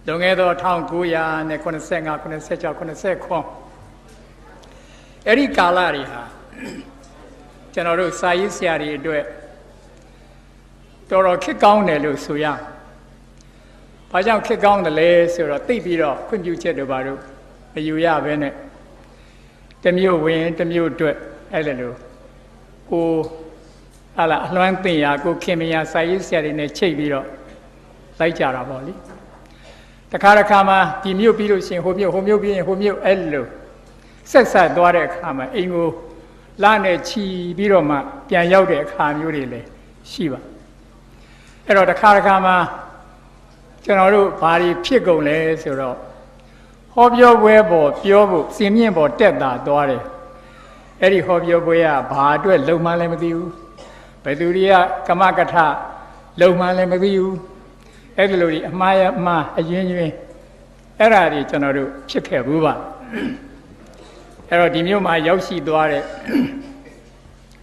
လွန်ခဲ့သော1985 86 89အဲ့ဒီကာလတွေဟာကျွန်တော်တို့စာရေးဆရာတွေအတွက်တော်တော်ခက်ကောင်းတယ်လို့ဆိုရအောင်။ဘာကြောင့်ခက်ကောင်းတယ်လဲဆိုတော့သိပြီးတော့ခွင့်ပြုချက်တို့ဘာလို့မယူရဘဲနဲ့တစ်မျိုးဝင်တစ်မျိုးအတွက်အဲ့လိုကိုအလွမ်းတင်ရကိုခင်မရစာရေးဆရာတွေနဲ့ချိတ်ပြီးတော့လိုက်ကြတာပေါ့လေ။တခါမှဒီမျိုးပြီးလို့ရှိရင်ဟိုမျိုးပြီးရင်ဟိုမျိုးအဲ့လိုဆက်ဆက်သွားတဲ့အခါမှာအိမ်ကိုလာနဲ့ချီပြီးတော့မှပြန်ရောက်တဲ့အခါမျိုးတွေလည်းရှိပါအဲ့တော့တခါမှကျွန်တော်တို့ဘာတွေဖြစ်ကုန်လဲဆိုတော့ဟောပြောပွဲပေါ်ပြောဖို့စင်မြင့်ပေါ်တက်တာသွားတယ်အဲ့ဒီဟောပြောပွဲကဘာအတွက်လုံမှန်းလည်းမသိဘူးဘယ်သူတွေကကမကထလုံမှန်းလည်းမသိဘူးအဲ့ဒီလိုဒီအမှားအရင်အဲ့ဒါတွေကျွန်တော်တို့ဖြစ်ခဲ့ဘူးပါအဲ့တော့ဒီမျိုးမှာရောက်ရှိသွားတဲ့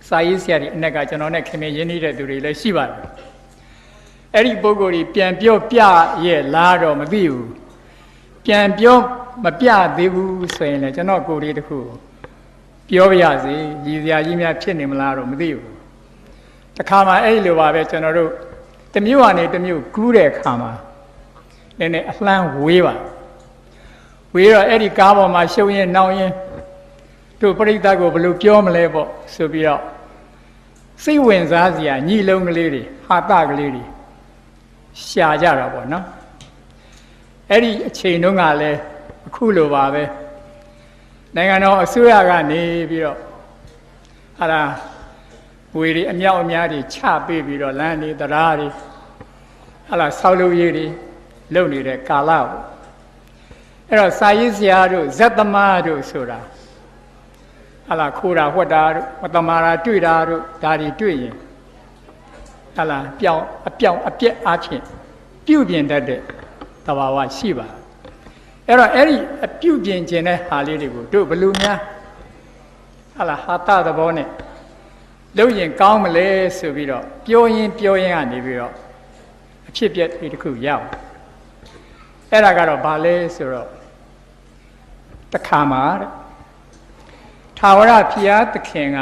စာရေးဆရာတွေအနက်ကကျွန်တော်နဲ့ခင်မင်းရင်းနှီးတဲ့သူတွေလည်းရှိပါတယ်အဲ့ဒီပုဂ္ဂိုလ်တွေပြန်ပြောပြရဲ့လားတော့မသိဘူးပြန်ပြောမပြသေးဘူးဆိုရင်လည်းကျွန်တော်ကိုယ်လေးတစ်ခုပြောပြရစီရည်စရာကြီးများဖြစ်နေမလားတော့မသိဘူးတခါမှအဲ့လိုပါပဲကျွန်တော်တို့တစ်မျိုးကနေတစ်မျိုးကူးတဲ့အခါမှာနည်းနည်းအလှမ်းဝေးပါဝေးတော့အဲ့ဒီကားပေါ်မှာရှုံရင်နှောင်းရင်တို့ပြိဿကိုဘယ်လိုပြောမလဲပေါ့ဆိုပြီးတော့စိတ်ဝင်စားစရာညီလုံးကလေးတွေဟာတကလေးတွေရှာကြတာပေါ့နော်အဲ့ဒီအချိန်တုန်းကလည်းအခုလိုပါပဲနိုင်ငံတော်အစိုးရကနေပြီးတော့ဝေတွေအမြောက်အများတွေချပေးပြီးတော့လမ်းတွေတရားတွေဆောက်လုပ်ရေးတွေလုပ်နေတဲ့ကာလပေါ့အဲ့တော့စာရေးဆရာတို့ဇက်သမားတို့ဆိုတာခိုးတာဝှက်တာတို့မတမာတာတွေ့တာတို့ဒါတွေတွေ့ရင်ပြောင်းအပြက်အားဖြင့်ပြုပြင်တတ်တဲ့သဘာဝရှိပါအဲ့တော့အဲ့ဒီအပြုပြင်ခြင်းတဲ့ဟာလေးတွေကိုတို့ဘယ်လိုများဟာတသဘောနဲ့လုပ်ရင်ကောင်းမလဲဆိုပြီးတော့ပြောရင်ကနေပြီးတော့အဖြစ်ပြက်ဒီတစ်ခုရောက်အဲ့ဒါကတော့ဘာလဲဆိုတော့တခါမှာတဲ့ထာဝရဘုရားသခင်က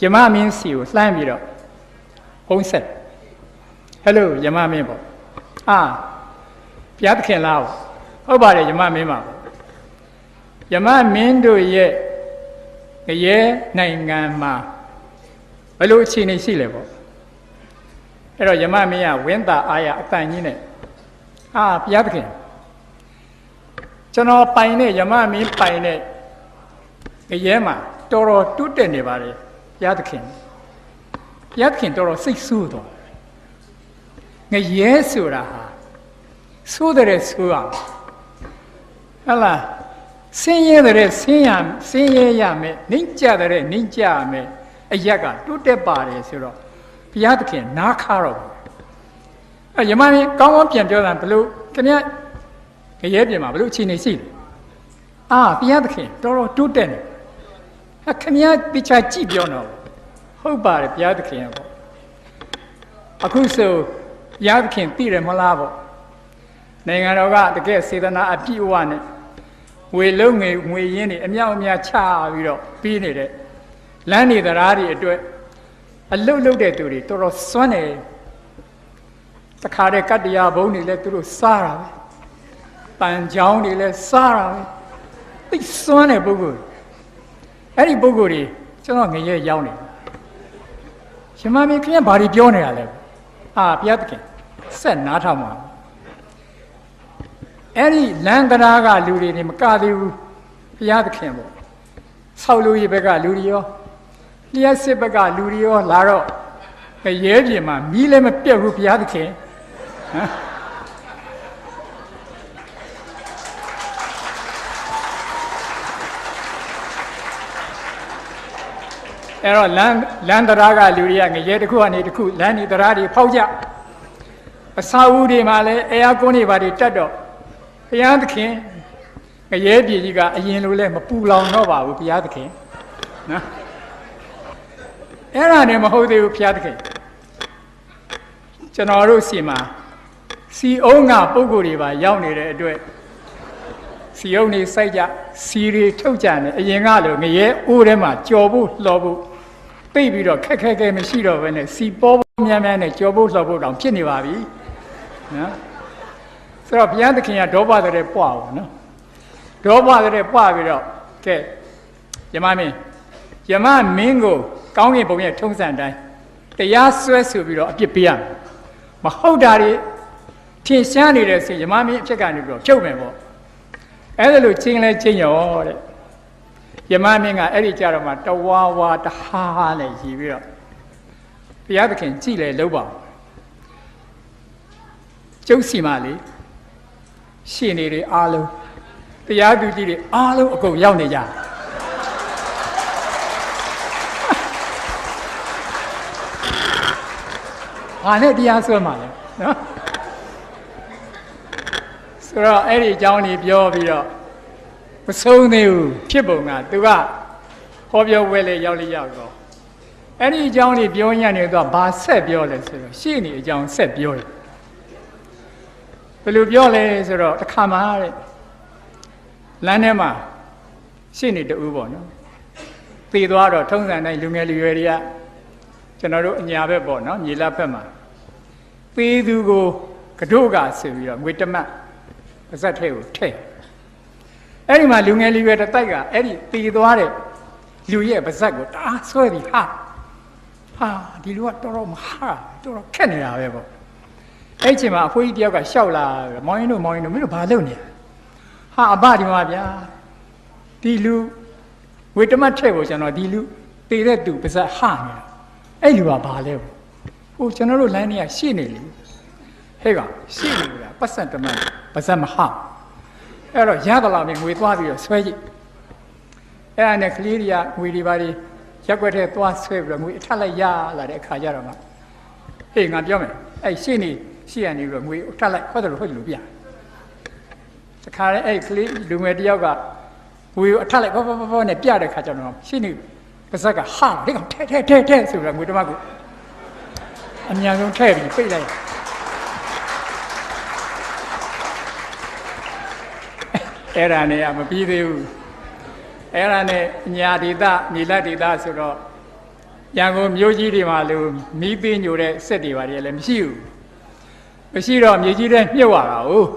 ယမမင်းစီကိုလှမ်းပြီးတော့ဖုံးဆက်ဟယ်လိုယမမင်းပေါ့ဘုရားသခင်လားဟုတ်ပါတယ်ယမမင်းပါယမမင်းတို့ရဲ့ငရဲနိုင်ငံမှာဘယ်လိုအခြေအနေရှိလဲပေါ့အဲ့တော့ယမမင်းကဝင်းတာအားရအတန်ကြီးနဲ့ဘုရားသခင်ကျွန်တော်ပိုင်တဲ့ယမမင်းပိုင်တဲ့ငရဲမှာတော်တော်တိုးတက်နေပါလေဘုရားသခင်တော်တော်စိတ်ဆိုးသွားငရဲဆိုတာဟာဆိုးတဲ့ဆိုးအောင်ဆင်းရဲတဲ့ဆင်းရဲရမယ်နှိမ့်ကြတဲ့နှိမ့်ကြရမယ်အရက်ကတိုးတက်ပါတယ်ဆိုတော့ဘုရားသခင်နားခါတော့ယမင်းကောင်းကောင်းပြန်ပြောတာဘလို့ခင်ဗျငရဲပြင်မှာဘလို့အခြေအနေရှိလဲဘုရားသခင်တော်တော်တိုးတက်နေခင်ဗျားတခြားကြည့်ပြောတော့ဟုတ်ပါတယ်ဘုရားသခင်ပေါ့အခုဆိုဘုရားသခင်သိတယ်မလားပေါ့နိုင်ငံတော်ကတကယ်စေတနာအပြည့်အဝနဲ့ငွေလုံးငွေရင်းတွေအမြောက်အများချပြီးတော့ပြီးနေတဲ့လမ်းနေတရားတွေအတွက်အလုတ်လုတ်တဲ့သူတွေတော်တော်စွမ်းတယ်တခါတည်းကတ္တရာဘုံတွေလည်းသူတို့စားတာပဲပန်ချောင်းတွေလည်းစားတာပဲသိစွမ်းတဲ့ပုဂ္ဂိုလ်အဲ့ဒီပုဂ္ဂိုလ်တွေကျွန်တော်ငရဲရောက်နေယမမင်းခင်ဗျဘာတွေပြောနေတာလဲဘုရားသခင်ဆက်နားထောင်ပါအဲ့ဒီလန်ကရာကလူတွေနေမကသေးဘူးဘုရားသခင်ပေါ့ဆောက်လို့ရဘက်ကလူတွေရောလျှက်စစ်ဘက်ကလူတွေရောလာတော့ငရဲပြင်မှာမီးလည်းမပြတ်ဘူးဘုရားသခင်အဲ့တော့လန်တရားကလူတွေကငရဲတစ်ခုကနေတစ်ခုလမ်းနေတရားတွေဖောက်ကြအစာဦးတွေမှာလည်းအဲယာကွန်းတွေပါတွေတက်တော့ဘုရားသခင်ငရဲပြည်ကြီးကအရင်လိုလဲမပူလောင်တော့ပါဘူးဘုရားသခင်နော်အဲ့ဒါနဲ့မဟုတ်သေးဘူးဘုရားသခင်ကျွန်တော်တို့စီမှာ စီအုံးကပုဂ္ဂိုလ်တွေပါရောက်နေတဲ့အတွက်စီအုံးနေစိုက်ကြစီတွေထုတ်ကြတယ်အရင်ကလိုငရဲအိုးထဲမှာကြော်ဖို့လှော်ဖို့သိပြီးတော့ခက်ခဲမရှိတော့ဘဲနဲ့စီပေါ်များများနဲ့ကြော်ဖို့လှော်ဖို့တောင်ဖြစ်နေပါပြီနော်ဆိုတော့ဘုရားသခင်ကဒေါဘတဲ့ပွားဘူးနော်ဒေါဘတဲ့ပွားပြီးတော့ကဲယမမင်းကိုကောင်းကင်ဘုံရဲ့ထုံးစံတိုင်းတရားစွဲဆိုပြီးတော့အပြစ်ပေးရမယ်မဟုတ်တာတွေထင်ရှားနေတဲ့ဆိုယမမင်းအဖြစ်ကနေပြီးတော့ဖြုတ်မယ်ပေါ့အဲ့ဒါလို့ချင်းလဲချင်းရောတဲ့ယမမင်းကအဲ့ဒီကြတော့မှတဝါဝါတဟားဟားနဲ့ရည်ပြီးတော့ဘုရားသခင်ကြည်လေလို့ပါကျုပ်စီမလေးရှင်နေတွေအားလုံးတရားသူကြီးတွေအားလုံးအကုန်ရောက်နေကြဘာနဲ့တရားဆွဲမှာလဲနော်ဆိုတော့အဲ့ဒီအကြောင်းကြီးပြောပြီးတော့မဆုံးသေးဘူးဖြစ်ပုံကသူကဟောပြောဝဲလေရောက်လေရောက်တော့အဲ့ဒီအကြောင်းကြီးပြောညံ့နေတော့ဘာဆက်ပြောလဲဆိုတော့ရှေ့နေအကြောင်းဆက်ပြောတယ်ဘယ်လိုပြောလဲဆိုတော့တစ်ခါမှတဲ့လမ်းထဲမှာရှေ့နေတူပေါ့နော်သေသွားတော့ထုံးစံတိုင်းလူငယ်လူရွယ်တွေကကျွန်တော်တို့အညာဘက်ပေါ့နော်မြေလဘက်မှာသေသူကိုကဒုကဆိုပြီးတော့ငွေတမတ်ပါဇက်ထဲကိုထည့်အဲ့ဒီမှာလူငယ်လူရွယ်တစ်တိုက်ကအဲ့ဒီသေသွားတဲ့လူရဲ့ပါဇက်ကိုတအားဆွဲပြီးဟာဒီလူကတော်တော်မဟာတော်တော်ခက်နေတာပဲပေါ့အဲ့ဒီချိန်မှာအဖိုးကြီးတယောက်ကရှောက်လာမောင်ရင်တို့မင်းတို့ဘာလုပ်နေလဲဟာအဘဒီမှာဗျာဒီလူဝေတမတ်ထဲကိုကျွန်တော်ဒီလူသေတဲ့သူပါဇက်ဟာနေတာအဲ့လူကဘာလဲဟိုကျွန်တော်တို့လမ်းထဲကရှေ့နေလေဟဲ့ကရှေ့နေလားပတ်စံတမန်ပါဇက်မဟာအဲ့တော့ရသလားမင်းငွေသွားပြီးတော့ဆွဲကြည့်အဲ့ဒါနဲ့ကလေးတွေကငွေတွေပါတွေရက်ွက်ထဲသွားဆွဲပြီးတော့ငွေအထက်လိုက်ရလာတဲ့အခါကျတော့မှဟေးငါပြောမယ်အဲ့ရှေ့နေရှေ့ရနေပြီးတော့ငွေအထက်လိုက်ဟုတ်တယ်လို့ပြတခါလေအဲ့ကလေးလူငယ်တယောက်ကငွေအထက်လိုက်ဘောနဲ့ပြတဲ့ခါကျတော့ရှေ့နေပါဇက်ကဟာဒီကောင်ထဲဆိုပြီးတော့ငွေတမတ်ကိုအများဆုံးထည့်ပြီးပိတ်လိုက်အဲ့ဒါနဲ့မပြီးသေးဘူးအဲ့ဒါနဲ့ညာဒေသမြေလက်ဒေသဆိုတော့ရန်ကုန်မြို့ကြီးတွေမှာလို့မီးသိညိုတဲ့စက်တွေပါတယ်လည်းမရှိဘူးမရှိတော့မြေကြီးတွေမြုပ်ရတာဟုတ်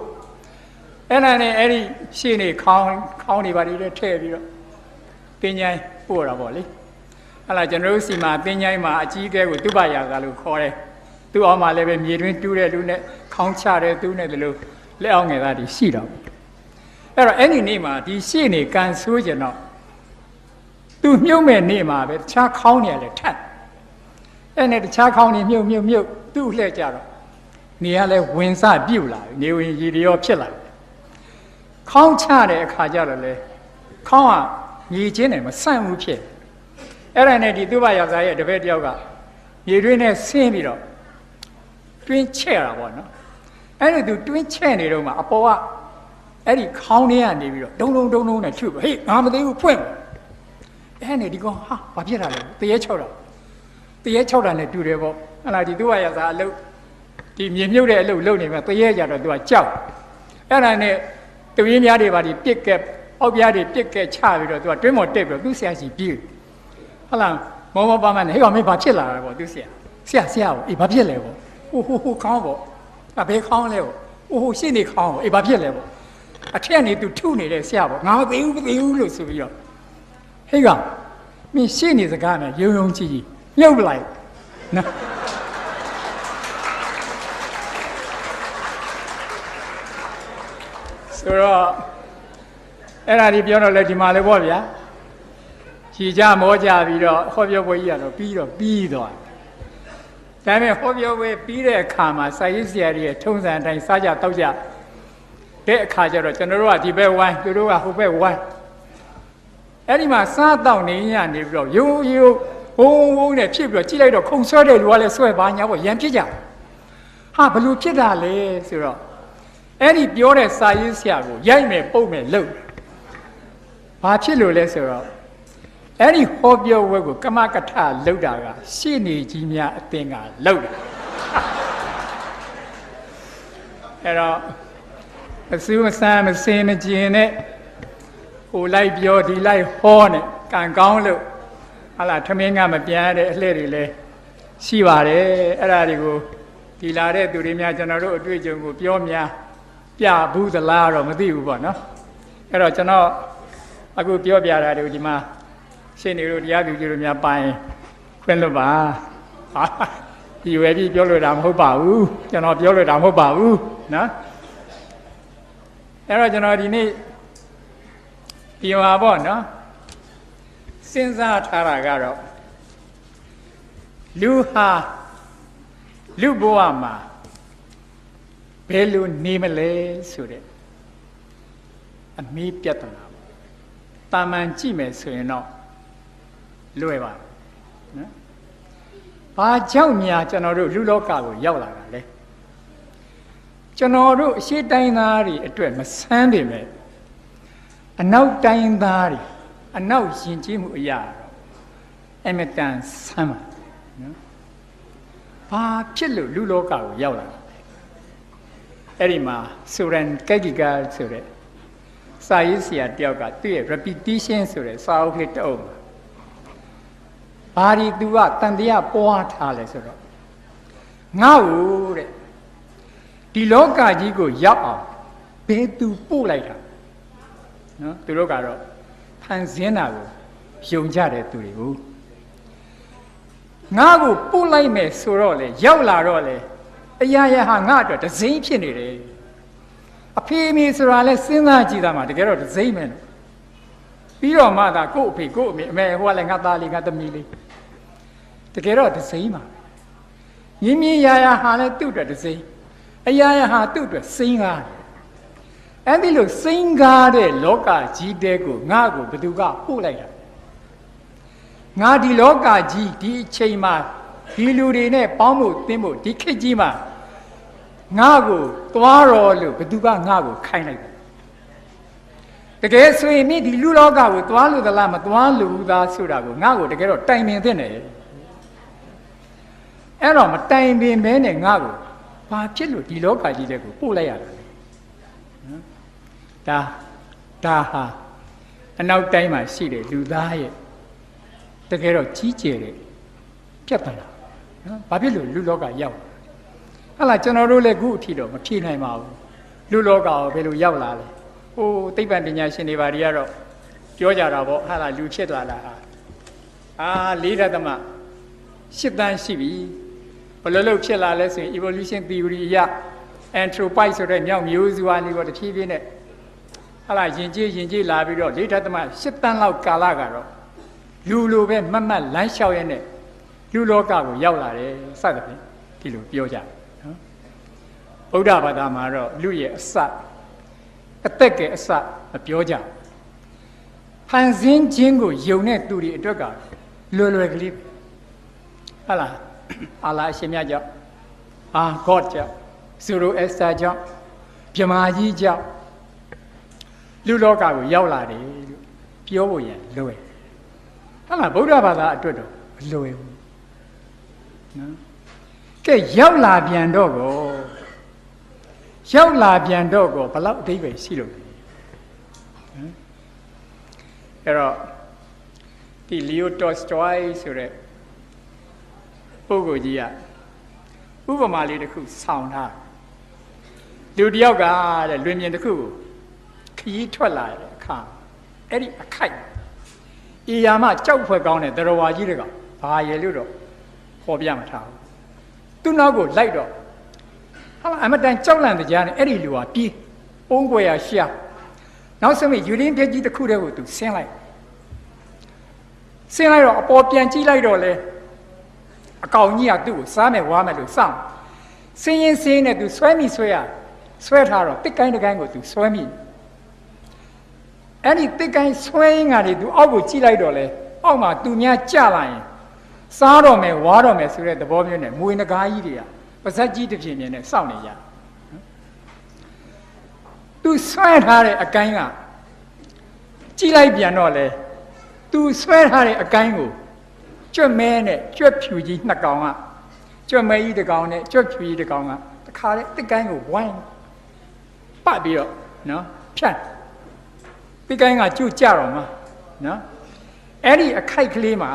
အဲ့ဒါနဲ့အဲ့ဒီရှေ့နေခေါင်းတွေပါတယ်ထည့်ပြီးတော့တင်းញိုင်းပို့တာပေါ့လေအဲ့ဒါကျွန်တော်တို့စီမှာတင်းញိုင်းမှာအကြီးအကဲကိုသူ့ဘာရာကလို့ခေါ်တယ်သူ့အောင်မှာလည်းပဲမြေတွင်းတူးတဲ့လူနဲ့ခေါင်းချတဲ့သူနဲ့တလို့လက်အောင်ငယ်သားတွေရှိတော့အဲ့တော့အဲ့ဒီနေ့မှာဒီရှေ့နေကန်ဆိုးကြတော့သူမြုပ်မဲ့နေ့မှာပဲတခြားခေါင်းနေလည်းထပ်အဲ့နဲ့တခြားခေါင်းနေမြုပ်သူ့လှည့်ကြတော့နေရလဲဝင်စပြုတ်လာပြီနေဝင်ရည်ရောဖြစ်လာပြီခေါင်းချတဲ့အခါကျတော့လေခေါင်းကညီချင်းတယ်မဆန့်ဘူးဖြစ်အဲ့ဒါနဲ့ဒီသူ့ဘာယောက်ျားရဲ့တပည့်တယောက်ကမြေတွင်းနဲ့ဆင်းပြီးတော့တွင်းချဲ့တာပေါ့နော်အဲ့ဒီသူတွင်းချဲ့နေတော့မှအပေါ်ကအဲ့ဒီခေါင်းထဲကနေပြီးတော့ဒုံနဲ့ထုဟေးငါမသိဘူးဖွင့်အဲ့နဲ့ဒီကောင်ဟာဘာဖြစ်တာလဲတရေ6တာနဲ့တူတယ်ပေါ့ဟလာဒီသူ့ဘာယောက်ျားအလုပ်ဒီမြေမြုပ်တဲ့အလုပ်လုပ်နေမှာတရေကြတော့သူကကြောက်အဲ့ဒါနဲ့တဝင်းများတွေပါဒီပြစ်ကက်အောက်ပြားတွေပြစ်ကက်ချပြီးတော့သူကတွင်းပေါ်တက်ပြီးတော့သူ့ဆရာရှိပြေးဟလာမောပါမနဲ့ဟေ့ကောင်မင်းဘာဖြစ်လာတာပေါ့သူဆရာကိုအေးဘာဖြစ်လဲပေါ့ဟိုခေါင်းပေါ့ဘယ်ခေါင်းလဲပေါ့ဟိုရှင်းနေခေါင်းပေါ့အေးဘာဖြစ်လဲပေါ့အထက်ကနေသူထုနေတဲ့ဆရာပေါ့ငါမသိဘူးလို့ဆိုပြီးတော့ဟေ့ကောင်မင်းရှင်းနေစကားနဲ့ယုံကြည်မြုပ်လိုက်နော်ဆိုတော့အဲ့ဒါဒီပြောတော့လေဒီမှာလေပေါ့ဗျာခြေကြမောကြပြီးတော့ဟောပြောပွဲကြီးကတော့ပြီးသွားဒါပေမဲ့ဟောပြောပွဲပြီးတဲ့အခါမှာစာရေးဆရာတွေရဲ့ထုံးစံအတိုင်းစားကြတောက်ကြတဲ့အခါကျတော့ကျွန်တော်တို့ကဒီဘက်ဝိုင်းသူတို့ကဟိုဘက်ဝိုင်းအဲ့ဒီမှာစားတောက်နေရနေပြီးတော့ရိုးဝုန်းနဲ့ဖြစ်ပြီးတော့ကြည့်လိုက်တော့ခုံဆွဲတဲ့လူကလည်းဆွဲပါညာပေါ့ရံဖြစ်ကြဟာဘလို့ဖြစ်တာလဲဆိုတော့အဲ့ဒီပြောတဲ့စာရေးဆရာကိုရိုက်မယ်ပုတ်မယ်လုပ်ဘာဖြစ်လို့လဲဆိုတော့အဲ့ဒီဟောပြောဝဲကိုကမကထလုပ်တာကရှေ့နေကြီးများအသင်ကလုပ်တာ အဲ့တော့အစူးမဆန်းမစင်မကျင်နဲ့ဟိုလိုက်ပြောဒီလိုက်ဟောနဲ့ကံကောင်းလို့ဟာလာထမင်းကမပြန်တဲ့အလှည့်တွေလည်းရှိပါတယ်အဲ့ဒါတွေကိုဒီလာတဲ့သူတွေများကျွန်တော်တို့အတွေ့အကြုံကိုပြောများပြဘူးသလားတော့မသိဘူးပေါ့နော်အဲ့တော့ကျွန်တော်အခုပြောပြတာတွေကိုဒီမှာရှင်းနေလို့တရားသူကြီးတို့များပိုင်ခွင့်လွတ်ပါဟာဒီဝယ်ပြီးပြောလို့တာမဟုတ်ပါဘူးကျွန်တော်ပြောလို့တာမဟုတ်ပါဘူးနော်အဲ့တော့ကျွန်တော်ဒီနေ့ဒီမှာပေါ့နော်စဉ်းစားထားတာကတော့လူဟာလူဘဝမှာဘယ်လိုနေမလဲဆိုတဲ့အမေးပြတ်တာပေါ့တာမန်ကြည့်မယ်ဆိုရင်တော့လွယ်ပါနော်ဘာကြောင့်များကျွန်တော်တို့လူလောကကိုရောက်လာတာလဲကျွန်တော်တို့အရှိတိုင်းသားတွေအတွက်မဆန်းပေမဲ့အနောက်တိုင်းသားတွေအနောက်ယဉ်ကျေးမှုအရာတော့အမတန်ဆန်းပါနော်ဘာဖြစ်လို့လူလောကကိုရောက်လာတာလဲအဲ့ဒီမှာဆိုရန်ကက်ဂီကာဆိုတဲ့စာရေးဆရာတယောက်ကသူ့ရဲ့ repetition ဆိုတဲ့စာအုပ်လေးတစ်အုပ်မှာဘာဒီသူကတန်တရားပွားထားလဲဆိုတော့ငါ့ကိုတဲ့ဒီလောကကြီးကိုရောက်အောင်ဘယ်သူပို့လိုက်တာနော်သူတို့ကတော့ဖန်ဆင်းတာကိုယုံကြတဲ့သူတွေကိုငါ့ကိုပို့လိုက်မယ်ဆိုတော့လေရောက်လာတော့လေအရာရာဟာငါ့အတွက်ဒဇိမ့်ဖြစ်နေတယ်အဖေအမေဆိုတာလဲစဉ်းစားကြည့်တာမှတကယ်တော့ဒဇိမ့်မယ်လို့ပြီးတော့မှသာကို့အဖေကို့အမေအမေဟိုကလည်းငါသားလေးငါသမီးလေးတကယ်တော့ဒဇိမ့်ပါမြင်းမြင်းရာရာဟာလဲသူ့အတွက်ဒဇိမ့်အရာရာဟာသူ့အတွက်စိမ့်ကားအဲ့ဒီလိုစိမ့်ကားတဲ့လောကကြီးတဲကိုငါ့ကိုဘယ်သူကပို့လိုက်တာငါဒီလောကကြီးဒီအချိန်မှာဒီလူတွေနဲ့ပေါင်းဖို့သင်းဖို့ဒီခေတ်ကြီးမှာငါ့ကိုသွားတော်လို့ဘယ်သူကငါ့ကိုခိုင်းလိုက်တယ်တကယ်ဆိုရင်ဒီလူလောကကိုသွားလို့သလားမသွားလို့ဘူးသားဆိုတာကိုငါ့ကိုတကယ်တော့တိုင်ပင်သင့်တယ်အဲ့တော့မတိုင်ပင်မဲနဲ့ငါ့ကိုဘာဖြစ်လို့ဒီလောကကြီးတဲ့ကိုပို့လိုက်ရတာလဲနော်ဒါဟာအနောက်တိုင်းမှာရှိတဲ့လူသားရဲ့တကယ်တော့ကြီးကျယ်တဲ့ပြဿနာနော်ဘာဖြစ်လို့လူလောကရောက်ဟာလားကျွန်တော်တို့လည်းခုအထိတော့မဖြေနိုင်ပါဘူးလူလောကကိုဘယ်လိုရောက်လာလဲဟိုသိပ္ပံပညာရှင်တွေဘာတွေကတော့ပြောကြတာပေါ့ဟာလားလူဖြစ်လာတာ4.8 သန်းရှိပြီဘယ်လိုလုပ်ဖြစ်လာလဲဆိုရင် evolution theory အရ anthropoid ဆိုတဲ့မြောက်မျိုးစုကနေတော့တဖြည်းဖြည်းနဲ့ဟာလားယဉ်ကျေးလာပြီးတော့4.8 သန်းလောက်ကာလကတော့လူလိုပဲမတ်လမ်းလျှောက်ရတဲ့လူလောကကိုရောက်လာတယ်စသဖြင့်ဒီလိုပြောကြနော်ဗုဒ္ဓဘာသာမှာတော့လူရဲ့အသက်ကအစမပြောကြဖန်ဆင်းခြင်းကိုယုံတဲ့သူတွေအတွက်ကလွယ်ကလေးဟာလားအာလာအရှင်မြတ်ကြောင့်God ကြောင့်Zoroasterကြောင့်ဗြဟ္မာကြီးကြောင့်လူလောကကိုရောက်လာတယ်လို့ပြောဖို့ရလွယ်ဟာလားဗုဒ္ဓဘာသာအတွက်တော့မလွယ်ဘူးနော်ကဲရောက်လာပြန်တော့ကိုဘယ်လောက်အဓိပ္ပာယ်ရှိလို့လဲအဲ့တော့ဒီလီယိုတော်စတိုင်ဆိုတဲ့ပုဂ္ဂိုလ်ကြီးကဥပမာလေးတစ်ခုဆောင်းထားလူတယောက်ကတဲ့လွင်ပြင်တစ်ခုကိုခရီးထွက်လာတဲ့အခါအဲ့ဒီအခိုက်အီယာမကြောက်ဖွယ်ကောင်းတဲ့တရဝါကြီးတွေကဘာရယ်လို့တော့ခေါ်ပြမထားဘူးသူ့နောက်ကိုလိုက်တော့ဟာအမတန်ကြောက်လန့်တဲ့ကြားနဲ့အဲ့ဒီလူဟာပြေးအုံးကွယ်ရရှာနောက်ဆုံးယူရင်းပြက်ကြီးတစ်ခုတည်းကိုသူဆင်းလိုက်တော့အပေါ်ပြန်ကြည့်လိုက်တော့လေအကောင်ကြီးကသူ့ကိုစားမယ်ဝါမယ်လို့စောင့်ဆင်းရင်နဲ့သူဆွဲထားတော့တစ်ကိုင်းတစ်ကိုင်းကိုသူဆွဲမိအဲ့ဒီတစ်ကိုင်းဆွဲရင်းကနေသူအောက်ကိုကြည့်လိုက်တော့လေအောက်မှာသူများကြလာရင်စားတော့မယ်ဝါတော့မယ်ဆိုတဲ့သဘောမျိုးနဲ့မွေးနဂါးကြီးတွေကပါဇက်ကြီးတစ်ပြင်းပြင်းနဲ့စောင့်နေကြသူဆွဲထားတဲ့အကိုင်းကကြည့်လိုက်ပြန်တော့လေသူဆွဲထားတဲ့အကိုင်းကိုကြွက်မဲနဲ့ကြွက်ဖြူကြီးနှစ်ကောင်ကကြွက်မဲကြီးတစ်ကောင်နဲ့ကြွက်ဖြူကြီးတစ်ကောင်ကတခါလေတစ်ကိုင်းကိုဝိုင်း ပတ်ပြီးတော့နော်ဖြတ်တိကိုင်းကကျုပ်ကြတော့မှာနော်အဲ့ဒီအခိုက်ကလေးမှာ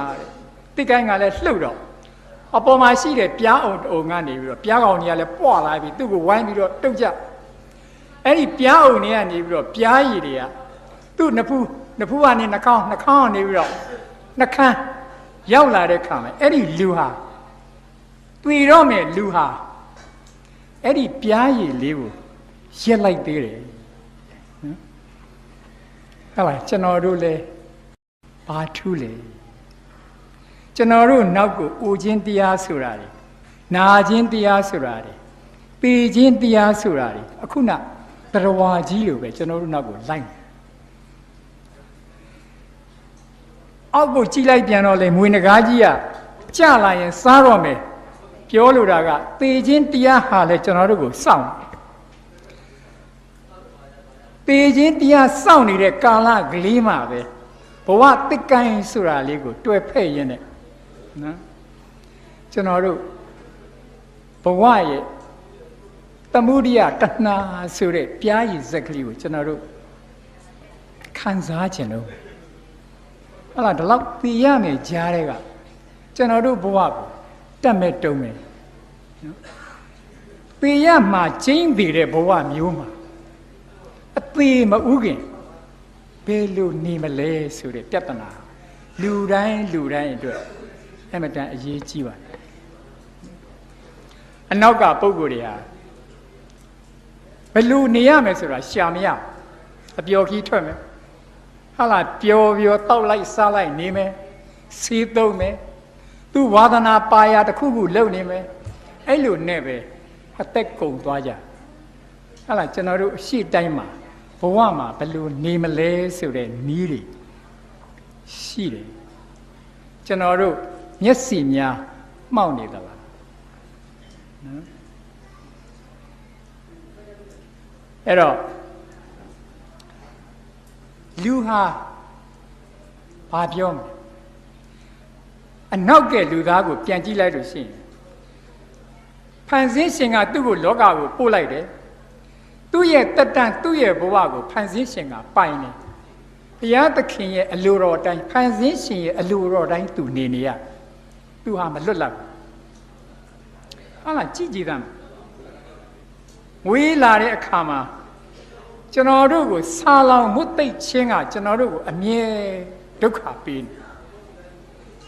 တိကိုင်းကလည်းလှုပ်တော့အပေါ်မှာရှိတဲ့ပြားအောင်ကနေပြီးတော့ပြားကောင်ကြီးကလည်းပွာလာပြီးသူ့ကိုဝိုင်းပြီးတော့တုတ်ကြအဲ့ဒီပြားအောင်တွေကနေပြီးတော့ပြားရည်တွေကသူ့နှစ်ဖူးကနေနှာခေါင်းကနေပြီးတော့နှခမ်းရောက်လာတဲ့ခါမှာအဲ့ဒီလူဟာတွေ့တော့မယ်လူဟာအဲ့ဒီပြားရည်လေးကိုရက်လိုက်သေးတယ်ဟုတ်ပါကျွန်တော်တို့လည်းဘာထူးလဲကျွန်တော်တို့နောက်ကိုအိုခြင်းတရားဆိုတာလေနာခြင်းတရားဆိုတာလေပေခြင်းတရားဆိုတာလေအခုနတရားဝါကြီးလိုပဲကျွန်တော်တို့နောက်ကိုလိုက်အောက်ကိုကြည့်လိုက်ပြန်တော့လေမွေနဂါးကြီးကကြလာရင်စားတော့မယ်ပြောလိုတာကပေခြင်းတရားဟာလေကျွန်တော်တို့ကိုစောင့်ပေခြင်းတရားစောင့်နေတဲ့ကာလကလေးမှာပဲဘဝတစ်ကိုင်းဆိုတာလေးကိုတွေ့ဖက်ရင်းနဲ့နော်ကျွန်တော်တို့ဘဝရဲ့သမုဒိယတဏှာဆိုတဲ့ပြားရည်ဇက်ကလေးကိုကျွန်တော်တို့ခံစားခြင်းလို့ဟလာဒီလောက်သိရမယ်ကြားတဲ့ကကျွန်တော်တို့ဘဝကိုတတ်မဲ့တုံးမယ်နော်သိရမှာကျင်းသေးတဲ့ဘဝမျိုးမှာအသေးမဥခင်ဘယ်လိုနေမလဲဆိုတဲ့ပြဿနာလူတိုင်းအတွက်အမှန်တန်အရေးကြီးပါတယ်အနောက်ကပုံကိုယ်တွေဟာဘယ်လိုနေရမယ်ဆိုတာရှာမရအပျော်ခီးထွက်မယ်ဟာလာပျော်တောက်လိုက်စားလိုက်နေမယ်စီးသုံးမယ်သူ့ဝါသနာပါရတစ်ခုခုလုပ်နေမယ်အဲ့လိုနဲ့ပဲအသက်ကုန်သွားကြဟာလာကျွန်တော်တို့အရှိတိုင်းမှာဘဝမှာဘယ်လိုနေမလဲဆိုတဲ့နည်းတွေရှိတယ်ကျွန်တော်တို့မျက်စိများမှောက်နေသလားနော်အဲ့တော့လူဟာဘာပြောမလဲအနောက်ကလူသားကိုပြန်ကြည့်လိုက်လို့ရှိရင်ဖန်ဆင်းရှင်ကသူ့ကိုလောကကိုပို့လိုက်တယ်သူ့ရဲ့တက်တန်သူ့ရဲ့ဘဝကိုဖန်ဆင်းရှင်ကပိုင်တယ်ဘုရားသခင်ရဲ့အလိုတော်တိုင်းဖန်ဆင်းရှင်ရဲ့အလိုတော်တိုင်းသူနေနေရသူဟာမလွတ်လပ်ဟာလားကြည်သမ်းဝေးလာတဲ့အခါမှာကျွန်တော်တို့ကိုဆာလောင်မွတ်သိပ်ခြင်းကကျွန်တော်တို့ကိုအမြဲဒုက္ခပေးနေ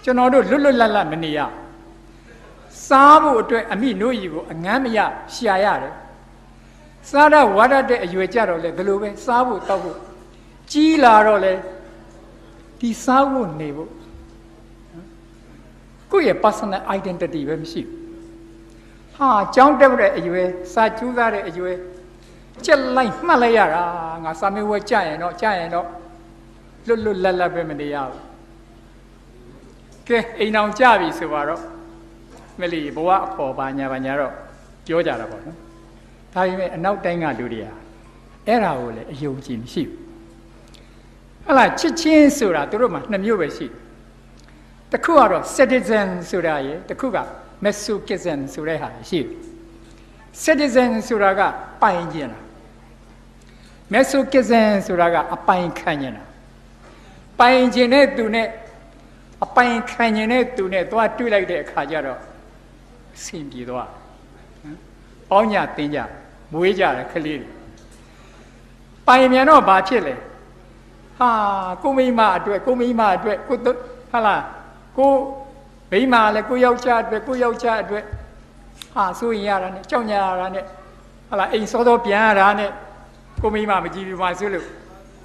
ကျွန်တော်တို့လွတ်လပ်မနေရစားဖို့အတွက်အမိနို့ရီကိုအငမ်းမရရှာရတယ်စားတော့ဝါဒတဲ့အရွယ်ကြတော့လေဘယ်လိုပဲစားဖို့တောက်ဖို့ကြီးလာတော့လေဒီစားဖို့နေဖို့ကိုယ့်ရဲ့ personal identity ပဲမရှိဘူးဟာကြောင်းတက်တဲ့အရွယ်စာကျူးသားတဲ့အရွယ်ကြက်လိုက်မှတ်လိုက်ရတာငါစာမေးပွဲကြာရင်တော့လွတ်လပ်ပဲမနေရဘူးကဲအိမ်အောင်ကြပြီဆိုတော့မလီဘဝအဖို့ပါညာတော့ပြောကြတာပေါ့နော်ဒါပေမဲ့အနောက်တိုင်းကလူတွေဟာအဲ့ဒါကိုလည်းအယုံကြည်မရှိဘူးဟလာချစ်ချင်းဆိုတာသူတို့မှာနှစ်မျိုးပဲရှိတစ်ခုကတော့ citizen ဆိုတာရယ်တစ်ခုက masochism ဆိုတဲ့ဟာရှိတယ် citizen ဆိုတာကပိုင်ကျင်တာ masochism ဆိုတာကအပိုင်ခံကျင်တာပိုင်ကျင်တဲ့သူနဲ့အပိုင်ခံကျင်တဲ့သူနဲ့သွားတွေ့လိုက်တဲ့အခါကျတော့အဆင်ပြေသွားပေါင်းညတင်းကြမွေးကြတယ်ခလေးတွေပိုင်မြန်တော့ဘာဖြစ်လဲဟာကိုမိမအတွက်ကိုဟာလားကိုမိမလည်းကိုယောက်ျားအတွက်ဟာဆိုရင်ရတာနဲ့ကြောက်ညာရတာနဲ့ဟာလားအိမ်စောစောပြန်ရတာနဲ့ကိုမိမမကြည့်ဘူးမှဆိုလို့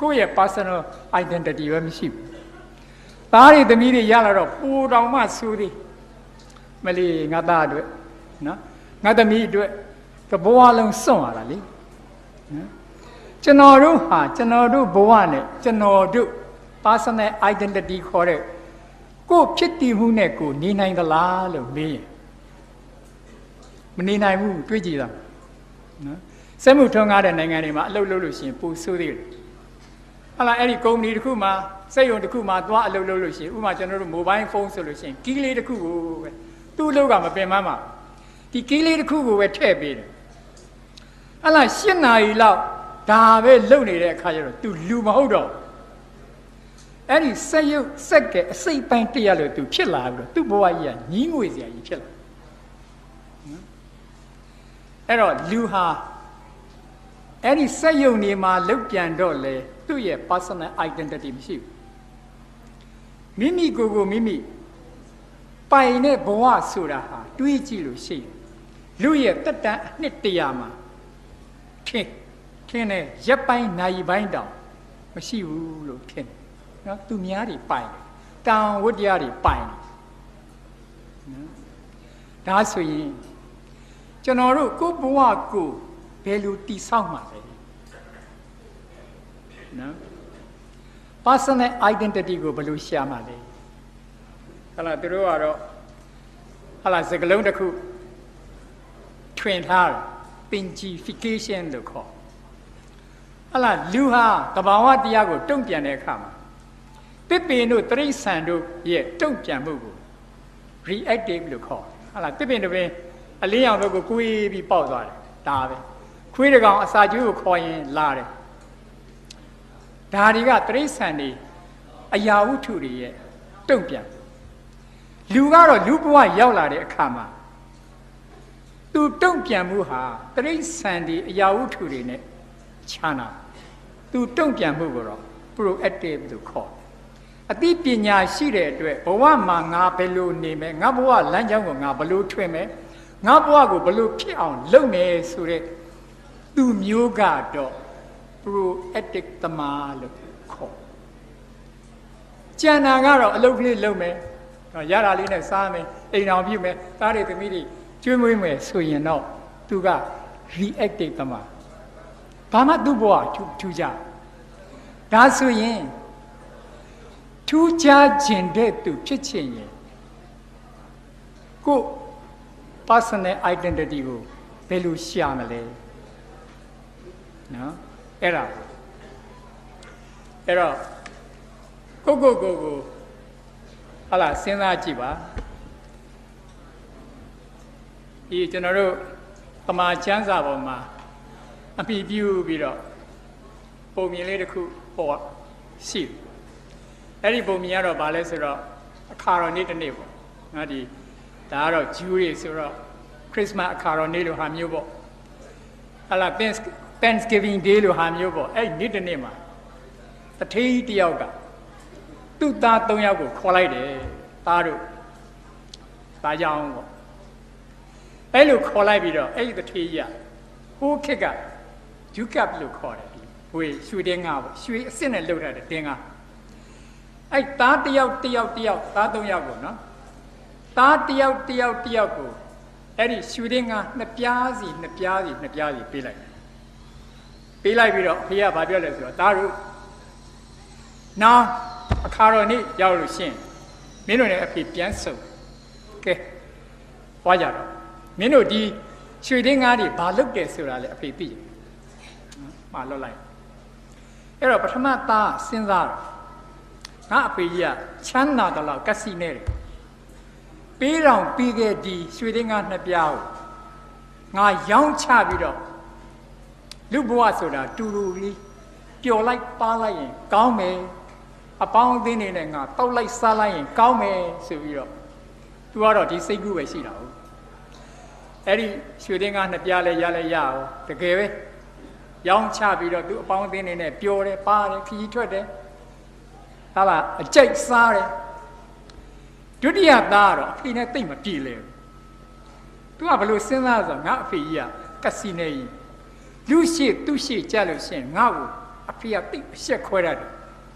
ကိုယ့်ရဲ့ personal identity ပဲမရှိဘူးသားတွေသမီးတွေရလာတော့ပူတောင်မှဆူသည်မလီငါသားအတွက်နော်ငါသမီးအတွက်တဘဝလုံးစွန့်ရတာလေနော်ကျွန်တော်တို့ဘဝနဲ့ကျွန်တော်တို့ personal identity ခေါ်တဲ့ကိုဖြစ်တည်မှုနဲ့ကိုနေနိုင်သလားလို့မေးရင်မနေနိုင်ဘူးတွေးကြည့်တာနော်စက်မှုထွန်းကားတဲ့နိုင်ငံတွေမှာအလုပ်လုပ်လို့ရှိရင်ပူဆိုးသေးတယ်ဟာလားအဲ့ဒီကုမ္ပဏီတစ်ခုမှာစက်ရုံတစ်ခုမှာသွားအလုပ်လုပ်လို့ရှိရင်ဥပမာကျွန်တော်တို့ mobile phone ဆိုလို့ရှိရင်ကီးလေးတစ်ခုကိုပဲသူ့အလုပ်ကမပင်ပန်းပါဒီကီးလေးတစ်ခုကိုပဲထည့်ပေးတယ်ဟာလား8 နာရီလောက် ဒါပဲလုံနေတဲ့အခါကျတော့ तू လူမဟုတ်တော့အဲ့ဒီစက်ရုပ်စက်ကဲအစိတ်ပိုင်းတရားလို့ तू ဖြစ်လာပြီးတော့ သူ့ဘဝကြီးကညီးငွေစရာကြီးဖြစ်လာအဲ့တော့လူဟာအဲ့ဒီစက်ရုပ်နေမှာလုတ်ပြန်တော့လေသူ့ရဲ့ personal identity မရှိဘူးမိမိကိုယ်ကိုမိမိပိုင်တဲ့ဘဝဆိုတာဟာတွေးကြည့်လို့ရှိရင်လူရဲ့တက်တန်အနှစ်တရာမှာထင်းတဲ့ရက်ပိုင်းနိုင်ပိုင်းတောင်မရှိဘူးလို့ထင်တယ်နော်သူများတွေပိုင်တောင်ဝတ္တရားတွေပိုင်နော်ဒါဆိုရင်ကျွန်တော်တို့ကိုယ်ဘဝကိုဘယ်လိုတည်ဆောက်မှာလဲနော် personal identity ကိုဘယ်လိုရှာမှာလဲဟလာသူတို့ကတော့ဟလာစကလုံးတစ်ခုထွင်ထားတယ် pingification လို့ခေါ်ဟလာလူဟာတဘာဝတရားကိုတုံ့ပြန်တဲ့အခါမှာပစ်ပင်တို့တိရစ္ဆာန်တို့ရဲ့တုံ့ပြန်မှုကို reactive လို့ခေါ်ဟလာပစ်ပင်တို့ပင်အလင်းရောင်တို့ကိုကိုယ်ပြီးပေါက်သွားတယ်ဒါပဲခွေးတကောင်အစာကျွေးကိုခေါ်ရင်လာတယ်ဒါတွေကတိရစ္ဆာန်တွေအရာဝတ္ထုတွေရဲ့တုံ့ပြန်လူကတော့လူဘဝရောက်လာတဲ့အခါမှာသူတုံ့ပြန်မှုဟာတိရစ္ဆာန်တွေအရာဝတ္ထုတွေနဲ့ခြားနာသူတုံ့ပြန်မှုကိုတော့ proactive လို့ခေါ်အသိပညာရှိတဲ့အတွက်ဘဝမှာငါဘယ်လိုနေမယ်ငါဘဝလမ်းကြောင်းကိုငါဘယ်လိုထွင်မယ်ငါဘဝကိုဘယ်လိုဖြစ်အောင်လုပ်မယ်ဆိုတဲ့သူမျိုးကတော့ proactive သမားလို့ခေါ်ကျန်တာကတော့အလုပ်ကလေးလုပ်မယ်ရတာလေးနဲ့စားမယ်အိမ်အောင်ပြုမယ်သားတွေသမီးတွေကျွေးမွေးမယ်ဆိုရင်တော့သူက reactive သမားဘာမှသူ့ဘဝထူးကြဒါဆိုရင်ထူးခြားခြင်းတဲ့သူဖြစ်ခြင်းရင်ကို personal identity ကိုဘယ်လိုရှာမလဲနော်အဲ့တော့ကိုဟာလာစဉ်းစားကြည့်ပါဒီကျွန်တော်တို့သမာချမ်းစာပေါ်မှာအပြည့်ပြုပြီးတော့ပုံမြင်လေးတစ်ခုပေါ်ရှိအဲ့ဒီပုံမြင်ကတော့ဗာလဲဆိုတော့အခါတော်နေ့တစ်နေ့ပေါ့ငါဒီဒါကတော့ဂျူးတွေဆိုတော့ခရစ်စမတ်အခါတော်နေ့လိုဟာမျိုးပေါ့ဟာလာ Thanksgiving Day လိုဟာမျိုးပေါ့အဲ့နေ့တစ်နေ့မှာတထေးတယောက်ကသူ့သား၃ယောက်ကိုခေါ်လိုက်တယ်သားတို့သားကြောင်ပေါ့အဲ့လိုခေါ်လိုက်ပြီးတော့အဲ့ဒီတထေးကြီးကဟိုးခက်ကယူကပ်လို့ခေါ်တယ်ဝေရွှေတင်းငါပေါ့ရွှေအစ်စ်နဲ့လှုပ်ထားတဲ့တင်းငါအဲ့သားတယောက်သား၃ယောက်ကိုနော်သားတယောက်ကိုအဲ့ဒီရွှေတင်းငါနှစ်ပြားစီပေးလိုက်ပြီးတော့ဖေကဘာပြောလဲဆိုတော့သားတို့နောင်အခါတော်နေ့ရောက်လို့ရှင်မင်းတို့နဲ့အဖေပြန်ဆုံကဲဟောကြတော့မင်းတို့ဒီရွှေတင်းငါတွေဘာလုပ်တယ်ဆိုတာလေအဖေသိတယ်မလွတ်လိုက်အဲ့တော့ပထမသားစဉ်းစားတော့ငါအဖေကြီးကချမ်းသာတော့ကက်စီနဲတယ်ပေးတော်ပြီးခဲ့ဒီရွှေတင်းငါနှစ်ပြားကိုငါရောင်းချပြီးတော့လူဘဝဆိုတာတူတူလေးပျော်လိုက်ပါလိုက်ရင်ကောင်းမယ်အပေါင်းအသင်းတွေနဲ့ငါတောက်လိုက်စားလိုက်ရင်ကောင်းမယ်ဆိုပြီးတော့သူကတော့ဒီစိတ်ကူးပဲရှိတာဟုတ်အဲ့ဒီရွှေတင်းငါနှစ်ပြားလဲရလဲရအောင်တကယ်ပဲရောင်းချပြီးတော့သူအပေါင်းအသင်းတွေနဲ့ပျော်တယ်ပါတယ်ခီးထွက်တယ်ဟာလားအကြိတ်စားတယ်ဒုတိယသားကတော့အဖေနဲ့တိတ်မပြေလဲဘူးသူကဘလို့စဉ်းစားဆိုငါအဖေကြီးကကက်စီနဲကြီးလူရှိသူရှိကြလို့ရှင်ငါ့ကိုအဖေကတိတ်အရှက်ခွဲရတယ်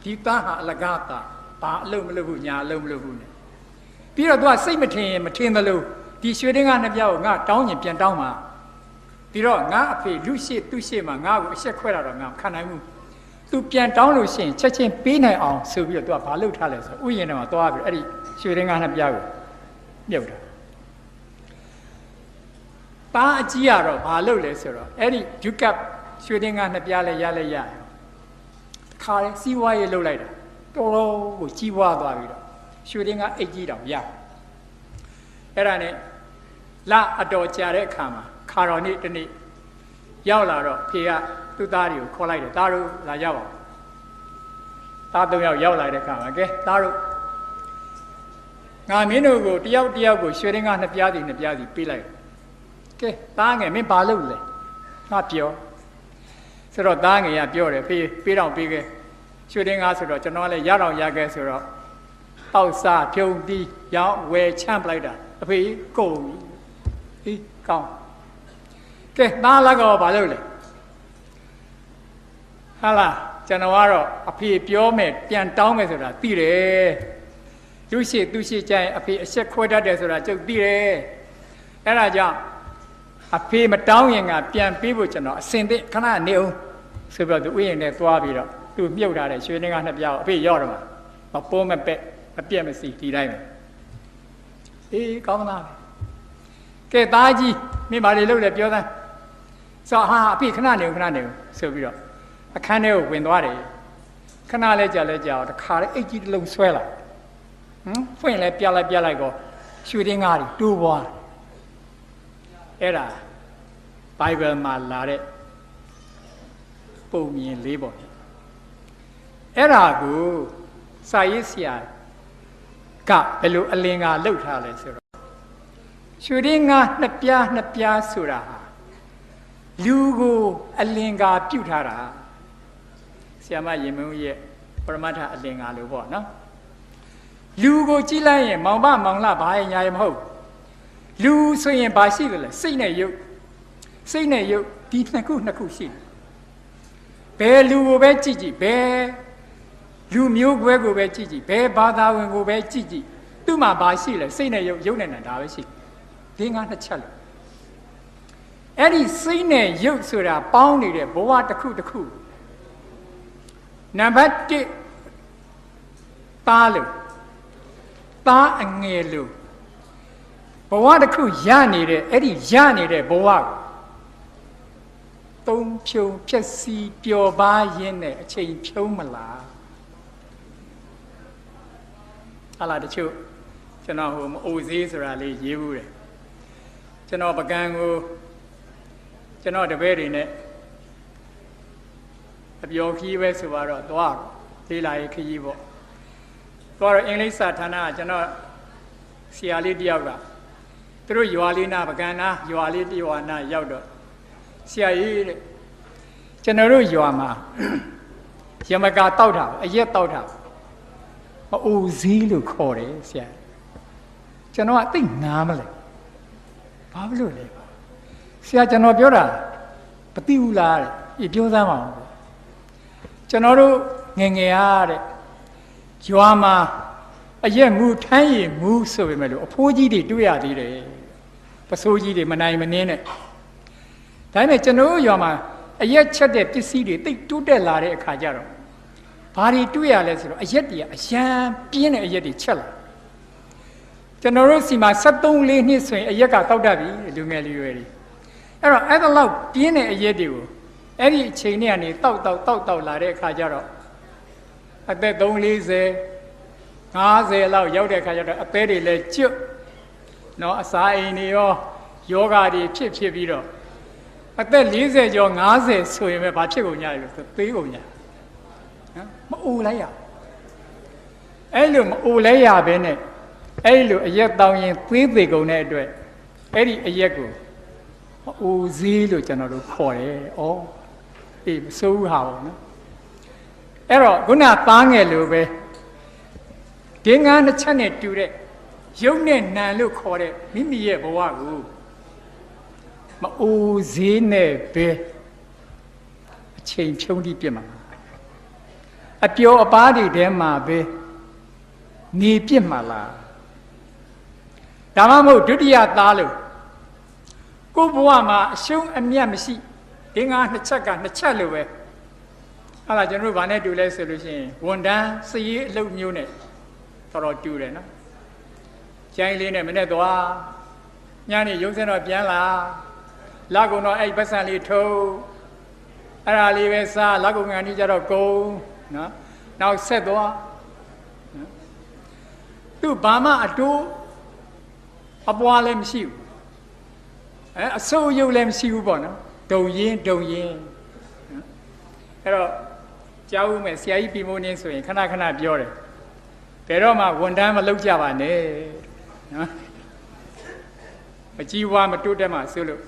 ဒီသားဟာအလကားသားဘာအလုပ်မလုပ်ဘူးညာအလုပ်မလုပ်ဘူး ਨੇ ပြီးတော့သူကစိတ်မထင်သလိုဒီရွှေတင်းကနှစ်ပြားကိုငါတောင်းရင်ပြန်တောင်းမှာပြီးတော့ငါအဖေလူရှိသူရှိမှာငါ့ကိုအရှက်ခွဲတာတော့ငါခံနိုင်ဘူးသူပြန်တောင်းလို့ရှိရင်ချက်ချင်းပေးနိုင်အောင်ဆိုပြီးတော့သူကဘာလုပ်ထားလဲဆိုဥယျာဉ်ထဲမှာသွားပြီးအဲ့ဒီရွှေတင်းကနှစ်ပြားကိုမြုပ်တာတားအကြီးကတော့ဘာလုပ်လဲဆိုတော့အဲ့ဒီဂျူကပ်ရွှေတင်းကနှစ်ပြားလဲရလဲရခါရဲစီးဝါးရေးလုပ်လိုက်တာတော်တော်ကိုကြီးပွားသွားပြီးတော့ရွှေတင်းကအိတ်ကြီးတောင်ရအဲ့ဒါနဲ့လအတော်ကြာတဲ့အခါမှာခါတော်နေ့တစ်နေ့ရောက်လာတော့ဖေက သူ့သားတွေကိုခေါ်လိုက်တယ်သားတို့လာကြပါဦးသား၃ယောက်ရောက်လာတဲ့အခါမှာကဲသားတို့ငါမင်းတို့ကိုတယောက်ကိုရွှေရင်းကနှစ်ပြားစီပေးလိုက်ကဲသားငယ်မင်းဘာလုပ်လဲငါပြောဆိုတော့သားငယ်ကပြောတယ်ပေးတော့ပေးခဲ့ရွှေရင်းကဆိုတော့ကျွန်တော်လည်းရတော့ရခဲ့ဆိုတော့ပေါက်စားဖြုံတီးရောင်းဝယ်ချမ်းပလိုက်တာအဖေကုန်ပြီကောင်းကဲသားလာကောဘာလုပ်လဲဟာလားကျွန်တော်ကတော့အဖေပြောမယ်ပြန်တောင်းမယ်ဆိုတာသိတယ်သူရှိကြရင်အဖေအဆက်ခွဲတတ်တယ်ဆိုတာကျုပ်သိတယ်အဲ့ဒါကြောင့်အဖေမတောင်းရင်ကပြန်ပေးဖို့ကျွန်တော်အစင်သင့်ခဏနေအောင်ဆိုပြီးတော့သူဥယျာဉ်နဲ့သွားပြီးတော့သူမြုပ်ထားတဲ့ရွှေနှင်းကနှစ်ပြားကိုအဖေရောက်တော့မပိုးမပက်မပြက်မစီဒီတိုင်းပဲကောင်းလားကဲသားကြီးမင်းဘာတွေလုပ်လဲပြောသမ်းဆိုဟာအဖေခဏနေဆိုပြီးတော့အခန်းထဲကိုဝင်သွားတယ်ခဏလဲကြာတခါလေအိတ်ကြီးတစ်လုံးဆွဲလာဖွင့်လဲပြလိုက်ကောရွှေတင်းကားတွေတိုးပွားအဲ့ဒါဘိုင်ဘယ်မှာလာတဲ့ပုံမြင်လေးပေါ့အဲ့ဒါကိုစာရေးဆရာကဘယ်လိုအလင်္ကာလှုပ်ထားလဲဆိုတော့ရွှေတင်းကားနှစ်ပြားဆိုတာဟာလူကိုအလင်္ကာပြုတ်ထားတာဆရာမရင်မုံရဲ့ပရမတ္ထအလင်္ကာလို့ပေါ့နော်လူကိုကြည့်လိုက်ရင်မောင်လှဘာရင်ညာရင်မဟုတ်လူဆိုရင်ဘာရှိတယ်လဲစိတ်နဲ့ရုပ်ဒီနှစ်ခုရှိတယ်ဘယ်လူကိုပဲကြည့်ဘယ်လူမျိုးကွဲကိုပဲကြည့်ဘယ်ဘာသာဝင်ကိုပဲကြည့်သူ့မှာဘာရှိလဲစိတ်နဲ့ရုပ်နဲ့နာဒါပဲရှိ၄၅နှစ်ချက်လို့အဲ့ဒီစိတ်နဲ့ရုပ်ဆိုတာပေါင်းနေတဲ့ဘဝတစ်ခုနံပါတ်1သားအငယ်လို့ဘဝတစ်ခုရနေတဲ့အဲ့ဒီရနေတဲ့ဘဝကိုသုံးဖြုံဖြက်စီးပျော်ပါရင်းနဲ့အချိန်ဖြုံးမလားဟာလာတချို့ကျွန်တော်မအိုဈေးဆိုတာလေးရေးဘူးတယ်ကျွန်တော်ပကံကိုကျွန်တော်တပည့်တွေနဲ့အပျော်ခီးပဲဆိုတော့သွားလေးလာရေးခရီးပေါ့သွားတော့အင်္ဂလိပ်စာဌာနကကျွန်တော်ဆရာလေးတယောက်ကသူတို့ရွာလေးနာပကံနာရွာလေးတရွာနာရောက်တော့ဆရာကြီးတဲ့ကျွန်တော်တို့ရွာမှာယမကာတောက်တာအရက်တောက်တာမအိုဈေးလို့ခေါ်တယ်ဆရာကျွန်တော်ကသိနားမလဲဘာလို့လဲဆရာကျွန်တော်ပြောတာမသိဘူးလားတဲ့ပြောစမ်းပါဦးကျွန်တော်တို့ငယ်အားတဲ့ရွာမှာအရက်မူထမ်းရည်မူဆိုပေမဲ့လို့အဖိုးကြီးတွေတွေ့ရသေးတယ်ပစိုးကြီးတွေမနိုင်မနှင်းနဲ့ဒါပေမဲ့ကျွန်တော်ရွာမှာအရက်ချက်တဲ့ပစ္စည်းတွေတိတ်တိုးတက်လာတဲ့အခါကျတော့ဘာတွေတွေ့ရလဲဆိုတော့အရက်တွေကအရန်ပြင်းတဲ့အရက်တွေချက်လာကျွန်တော်တို့စီမှာ73 4နှစ်ဆိုရင်အရက်ကတောက်တတ်ပြီလူငယ်လူရွယ်တွေအဲ့တော့အဲ့ဒါလောက်ပြင်းတဲ့အရက်တွေကိုအဲ့ဒီအချိန်နဲ့ကနေတောက်လာတဲ့အခါကျတော့အသက်3 40 50လောက်ရောက်တဲ့အခါကျတော့အသေးတွေလည်းကျွတ်နော်အစာအိမ်တွေရောယောဂတွေဖြစ်ပြီးတော့အသက်40ကျော်50ဆိုရင်ပဲဘာဖြစ်ကုန်ကြလဲဆိုသေးကုန်ကြနော်မအိုလိုက်ရအဲ့လိုမအိုလိုက်ရပဲနဲ့အဲ့လိုအရက်တောင်းရင်သေးကုန်တဲ့အတွက်အဲ့ဒီအရက်ကိုမအိုဈေးလို့ကျွန်တော်တို့ခေါ်တယ်ဩအေးမစိုးဘူးဟာပေါ့နော်အဲ့တော့ခုနသားငယ်လိုပဲဒင်္ဂါနှစ်ချက်နဲ့တူတဲ့ရုပ်နဲ့နာလို့ခေါ်တဲ့မိမိရဲ့ဘဝကိုမအိုဈေးနဲ့ပဲအချိန်ဖြုံးပြီးပြစ်မှာအပျော်အပါးတွေထဲမှာပဲနေပြစ်မှာလားဒါမှမဟုတ်ဒုတိယသားလို့ကိုယ်ဘဝမှာအရှုံးအမြတ်မရှိဒင်္ဂါနှစ်ချက်ကနှစ်ချက်လိုပဲဟာလာကျွန်တော်တို့ဗာနဲ့တူလဲဆိုလို့ရှိရင်ဝန်တန်းစည်ရေးအလုပ်မျိုးနဲ့တော်တူတယ်နော်ကျိုင်းလေးနဲ့မနဲ့သွားညနေရုံးစင်းတော့ပြန်လာလက်ကုံတော့အဲ့ပတ်စံလေးထုံးအဲ့ဒါလေးပဲစားလက်ကုံကနေကြတော့ကုန်းနော်နောက်ဆက်သွားသူ့ဘာမှအတိုးအပွားလည်းမရှိဘူးအစိုးရုပ်လည်းမရှိဘူးပေါ့နော်ဒုံရင် အဲ့တော့ကြားဦးမယ်ဆရာကြီးပြမိုးနေဆိုရင်ခဏခဏပြောတယ်ဘယ်တော့မှဝန်တန်းမလုပ်ကြပါနဲ့နော်မကြီးဝါမတိုးတက်မှဆိုလို့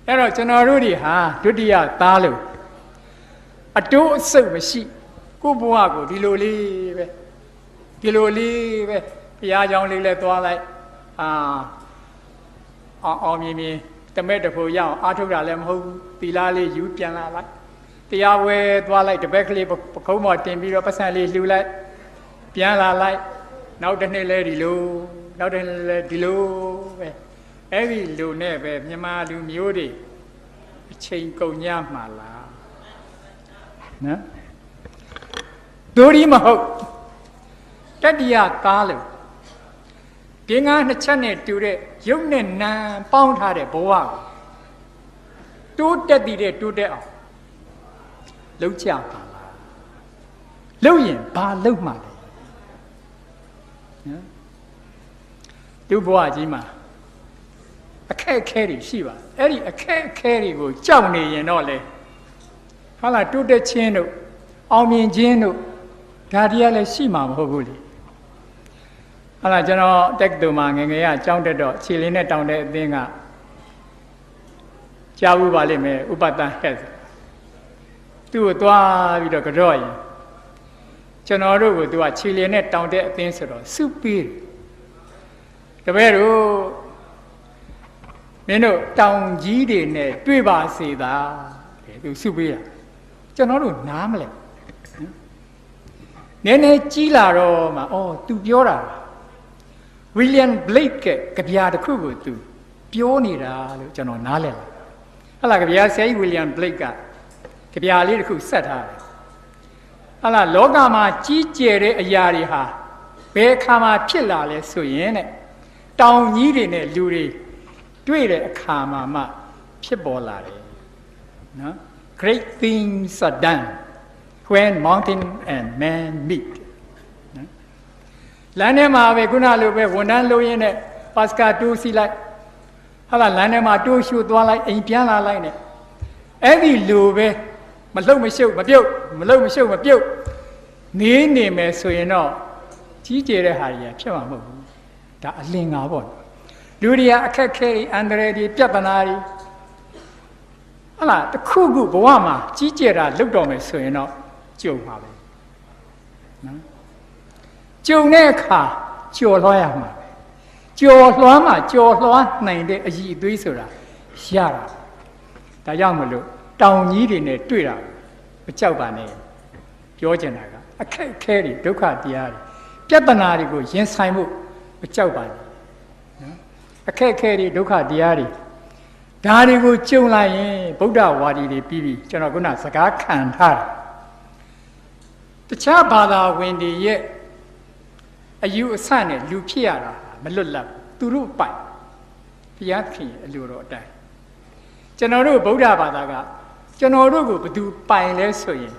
အဲ့တော့ကျွန်တော်တို့တွေဟာဒုတိယသားလို့အတိုးအဆုပ်မရှိကိုယ့်ဘဝကိုဒီလိုလေးပဲဘုရားကြောင့်လေးလဲသွားလိုက်အောင်မြင်တမဲ့တဖို့ရအောင်အားထုတ်တာလည်းမဟုတ်ဘူးသီလလေးယူပြန်လာလိုက်တရားဝဲသွားလိုက်တပည့်ကလေးပခုံးပေါ်တင်ပြီးတော့ပတ်စံလေးလှူလိုက်ပြန်လာလိုက်နောက်တစ်နေ့လဲဒီလိုနောက်တစ်နေ့လဲဒီလိုပဲအဲ့ဒီလိုနဲ့ပဲမြန်မာလူမျိုးတွေအချိန်ကုန်ညမှာလားနော်တို့ဒီမဟုတ်တတိယသားလို့ဒီငါနှစ်ချက်နဲ့တူတဲ့ရုပ်နဲ့နာမ်ပေါင်းထားတဲ့ဘဝကိုတိုးတက်တဲ့တိုးတက်အောင်လုပ်ကြပါလားလုပ်ရင်ဘာလုပ်မှလဲနော်ဒီဘဝကြီးမှာအခက်အခဲတွေရှိပါအဲ့ဒီအခက်အခဲတွေကိုကြောက်နေရင်တော့လေဟာလာတိုးတက်ခြင်းတို့အောင်မြင်ခြင်းတို့ဒါတွေကလည်းရှိမှာမဟုတ်ဘူးလေဟာလာကျွန်တော်တက္ကသိုလ်မှာငယ်ငယ်ကကျောင်းတက်တော့ခြေလေးနဲ့တောင်းတဲ့အသင်းကကြားဘူးပါလိမ့်မယ်ဥပတန်ဟက်သူ့ကိုသွားပြီးတော့ကြော့ရင်ကျွန်တော်တို့ကသူကခြေလေးနဲ့တောင်းတဲ့အသင်းဆိုတော့စုပေးတယ်တပည့်တို့မင်းတို့တောင်ကြီးတွေနဲ့တွေ့ပါစေသာတဲ့သူစုပေးတာကျွန်တော်တို့နားမလဲနည်းနည်းကြီးလာတော့မှသူပြောတာဝီလျံဘလိတ်ကကြပြာတစ်ခုကိုသူပြောနေတာလို့ကျွန်တော်နားလဲလာဟလာကြပြာဆရာကြီးဝီလျံဘလိတ်ကကြပြာလေးတစ်ခုဆက်ထားတယ်ဟလာလောကမှာကြီးကျယ်တဲ့အရာတွေဟာဘယ်အခါမှဖြစ်လာလဲဆိုရင်တဲ့တောင်ကြီးတွေနဲ့လူတွေတွေ့တဲ့အခါမှာမှဖြစ်ပေါ်လာတယ်နော် Great things are done when mountain and man meet နော်လမ်းထဲမှာပဲခုနလိုပဲဝန်ထမ်းလုပ်ရင်းနဲ့ပတ်စကာတိုးစီလိုက်ဟာလာလမ်းထဲမှာတိုးရှူသွားလိုက်အိမ်ပြန်လာလိုက်နဲ့အဲ့ဒီလိုပဲမလှုပ်မရှုပ်မပြုတ်မလှုပ်မရှုပ်မပြုတ်နေမယ်ဆိုရင်တော့ကြီးကျယ်တဲ့ဟာကြီးဖြစ်မှာမဟုတ်ဘူးဒါအလင်ငါပေါ့လူတွေကအခက်ခဲအန္တရာယ်တွေပြဿနာတွေဟလာတခုခုဘဝမှာကြီးကျယ်တာလုပ်တော့မယ်ဆိုရင်တော့ကြုံမှာပဲနော်ကြုံတဲ့အခါကြော်လွှားရမှာပဲကြော်လွှားမှကြော်လွှားနိုင်တဲ့အည်အသွေးဆိုတာရတာဒါကြောင့်မလို့တောင်ကြီးတွေနဲ့တွေ့တာမကြောက်ပါနဲ့ပြောချင်တာကအခက်ခဲတွေဒုက္ခတရားတွေပြဿနာတွေကိုရင်ဆိုင်မှုမကြောက်ပါနဲ့အခက်အခဲတွေဒုက္ခတရားတွေဒါတွေကိုကြုံလိုက်ရင်ဗုဒ္ဓဝါဒီတွေပြီးကျွန်တော်ခုနစကားခံထားတာတခြားဘာသာဝင်တွေရဲ့အယူအဆနဲ့လူဖြစ်ရတာမလွတ်လပ်သူတို့ပိုင်ဘုရားခင်အလိုတော်အတိုင်းကျွန်တော်တို့ဗုဒ္ဓဘာသာကကျွန်တော်တို့ကိုဘယ်သူပိုင်လဲဆိုရင်